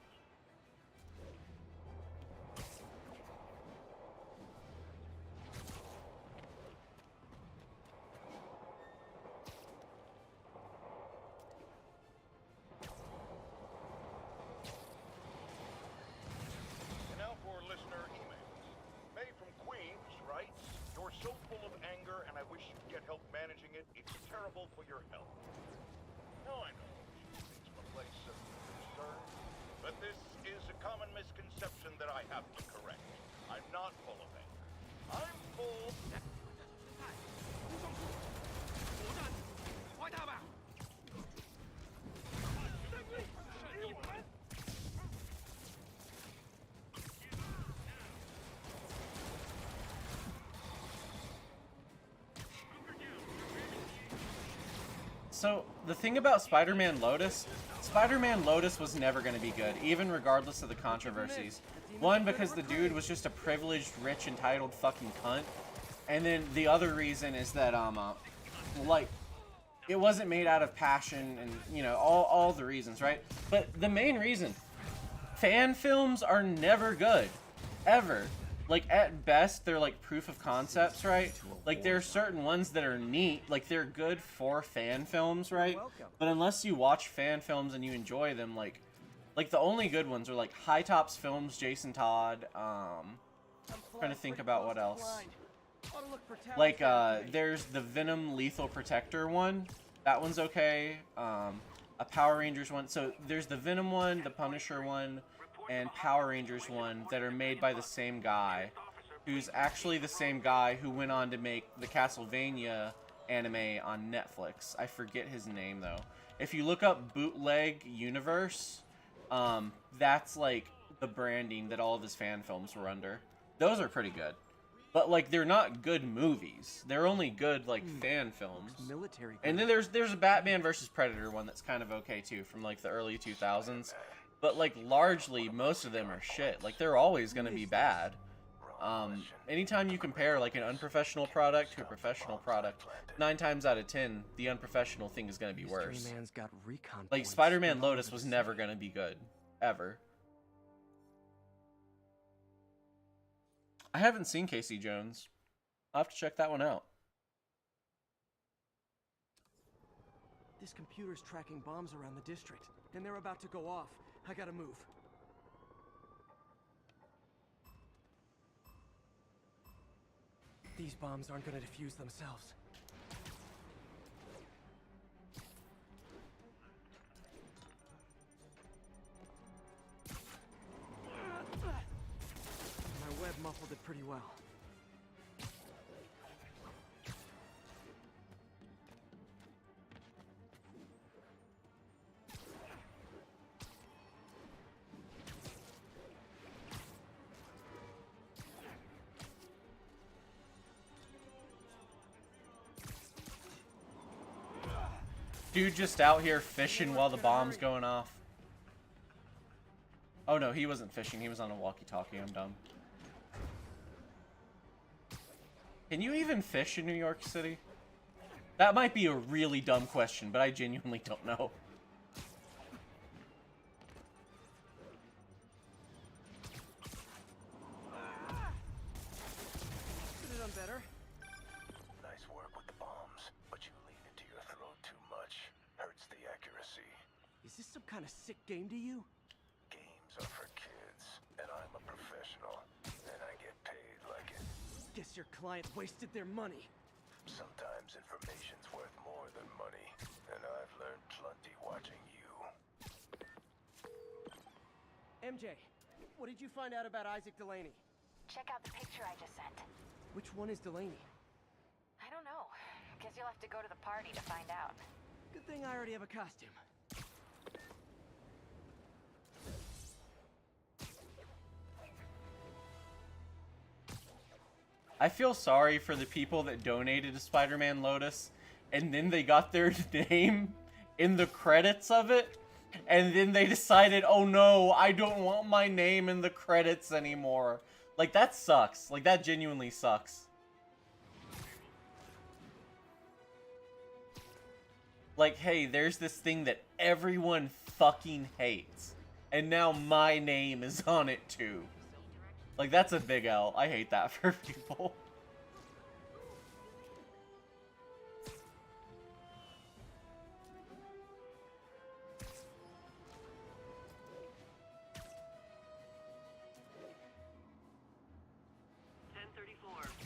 For your health. Now I know she thinks from a place of concern, but this is a common misconception that I have to correct. I'm not full of anger. I'm full. So, the thing about Spider-Man Lotus was never going to be good, even regardless of the controversies. One, because the dude was just a privileged, rich, entitled fucking cunt. And then the other reason is that, like, it wasn't made out of passion and, you know, all the reasons, right? But the main reason, fan films are never good. Ever. Like, at best, they're, like, proof of concepts, right? Like, there are certain ones that are neat. Like, they're good for fan films, right? But unless you watch fan films and you enjoy them, like the only good ones are, like, High Tops Films, Jason Todd, trying to think about what else. Like, there's the Venom Lethal Protector one. That one's okay. a Power Rangers one. So there's the Venom one, the Punisher one, and Power Rangers one that are made by the same guy, who's actually the same guy who went on to make the Castlevania anime on Netflix. I forget his name though. If you look up Bootleg Universe, that's like the branding that all of his fan films were under. Those are pretty good. But like they're not good movies. They're only good like fan films. Military. And then there's a Batman versus Predator one that's kind of okay too from like the early 2000s. But like largely most of them are shit. Like they're always going to be bad. Anytime you compare like an unprofessional product to a professional product, 9 times out of 10 the unprofessional thing is going to be worse. Man's got recon Like Spider-Man Lotus was never going to be good ever. I haven't seen Casey Jones. I'll have to check that one out. This computer's tracking bombs around the district, and they're about to go off. I gotta move. These bombs aren't gonna defuse themselves. My web muffled it pretty well. Dude just out here fishing while the bomb's going off. Oh no, he wasn't fishing. He was on a walkie-talkie. I'm dumb. Can you even fish in New York City? That might be a really dumb question, but I genuinely don't know. Could have done better. Nice work with the bombs, but you lean into your throat too much. Hurts the accuracy. Is this some kind of sick game to you? Games are for kids, and I'm a professional, and I get paid like it. Guess your client wasted their money. Sometimes information's worth more than money, and I've learned plenty watching you. MJ, what did you find out about Isaac Delaney? Check out the picture I just sent. Which one is Delaney? I don't know. Guess you'll have to go to the party to find out. Good thing I already have a costume. I feel sorry for the people that donated to Spider-Man Lotus, and then they got their name in the credits of it, and then they decided, oh no, I don't want my name in the credits anymore. Like, that sucks. Like, that genuinely sucks. Like, hey, there's this thing that everyone fucking hates, and now my name is on it too. Like, that's a big L. I hate that for people.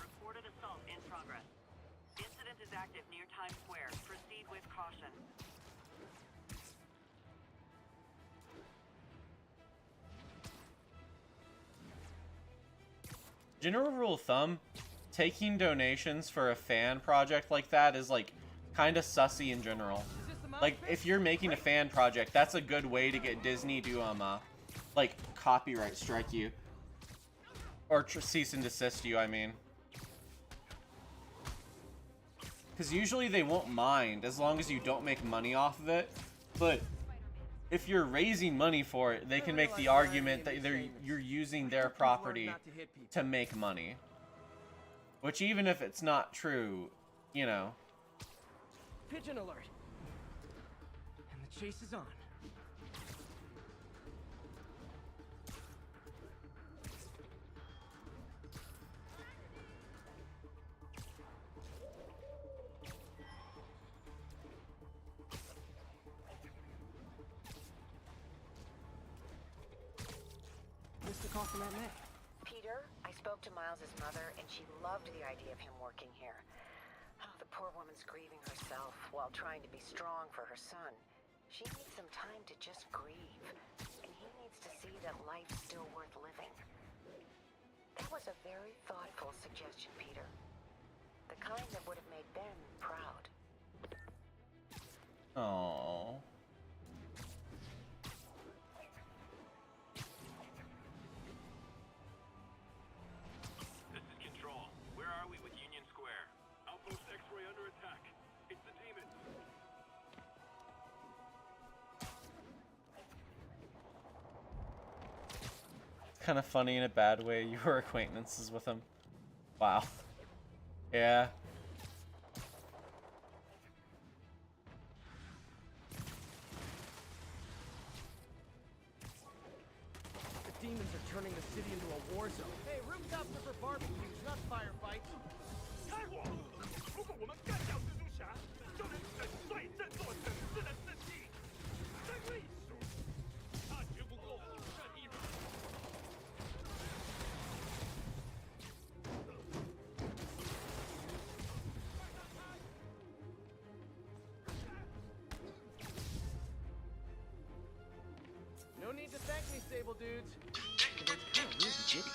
Reported assault in progress. Incident is active near Times Square. Proceed with caution. General rule of thumb, taking donations for a fan project like that is like kind of sussy in general. Like if you're making a fan project, that's a good way to get Disney to like copyright strike you or cease and desist you, I mean. Because usually they won't mind as long as you don't make money off of it, but if you're raising money for it, they can make the argument that you're using their property to make money. Which even if it's not true, you know. Pigeon alert. And the chase is on. Peter, I spoke to Miles's mother, and she loved the idea of him working here. Oh, the poor woman's grieving herself while trying to be strong for her son. She needs some time to just grieve, and he needs to see that life's still worth living. That was a very thoughtful suggestion, Peter. The kind that would have made Ben proud. Aww. This is Control. Where are we with Union Square? Outpost X-Ray under attack. It's the demons. It's kind of funny in a bad way. You were acquaintances with him. Wow. Yeah. The demons are turning the city into a war zone. Hey, rooftops are for barbecues, not firefights. 开火！如果我们干掉蜘蛛侠，就能粉碎这座城市的士气。真艺术，大局不够，正义不够。No need to thank me, Sable dudes. Although it's kind of rude you didn't.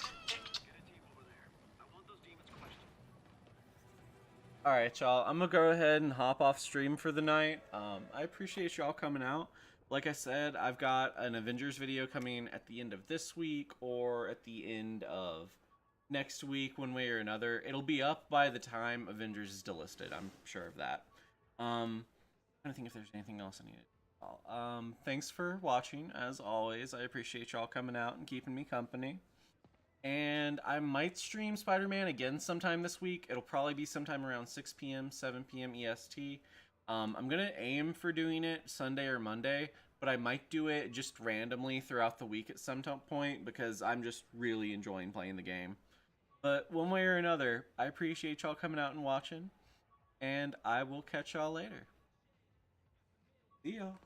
Alright, y'all. I'm gonna go ahead and hop off stream for the night. I appreciate y'all coming out. Like I said, I've got an Avengers video coming at the end of this week or at the end of next week, one way or another. It'll be up by the time Avengers is delisted. I'm sure of that. I'm trying to think if there's anything else I need to do. Thanks for watching, as always. I appreciate y'all coming out and keeping me company. And I might stream Spider-Man again sometime this week. It'll probably be sometime around 6 p.m., 7 p.m. EST. I'm going to aim for doing it Sunday or Monday, but I might do it just randomly throughout the week at some point because I'm just really enjoying playing the game. But one way or another, I appreciate y'all coming out and watching, and I will catch y'all later. See y'all.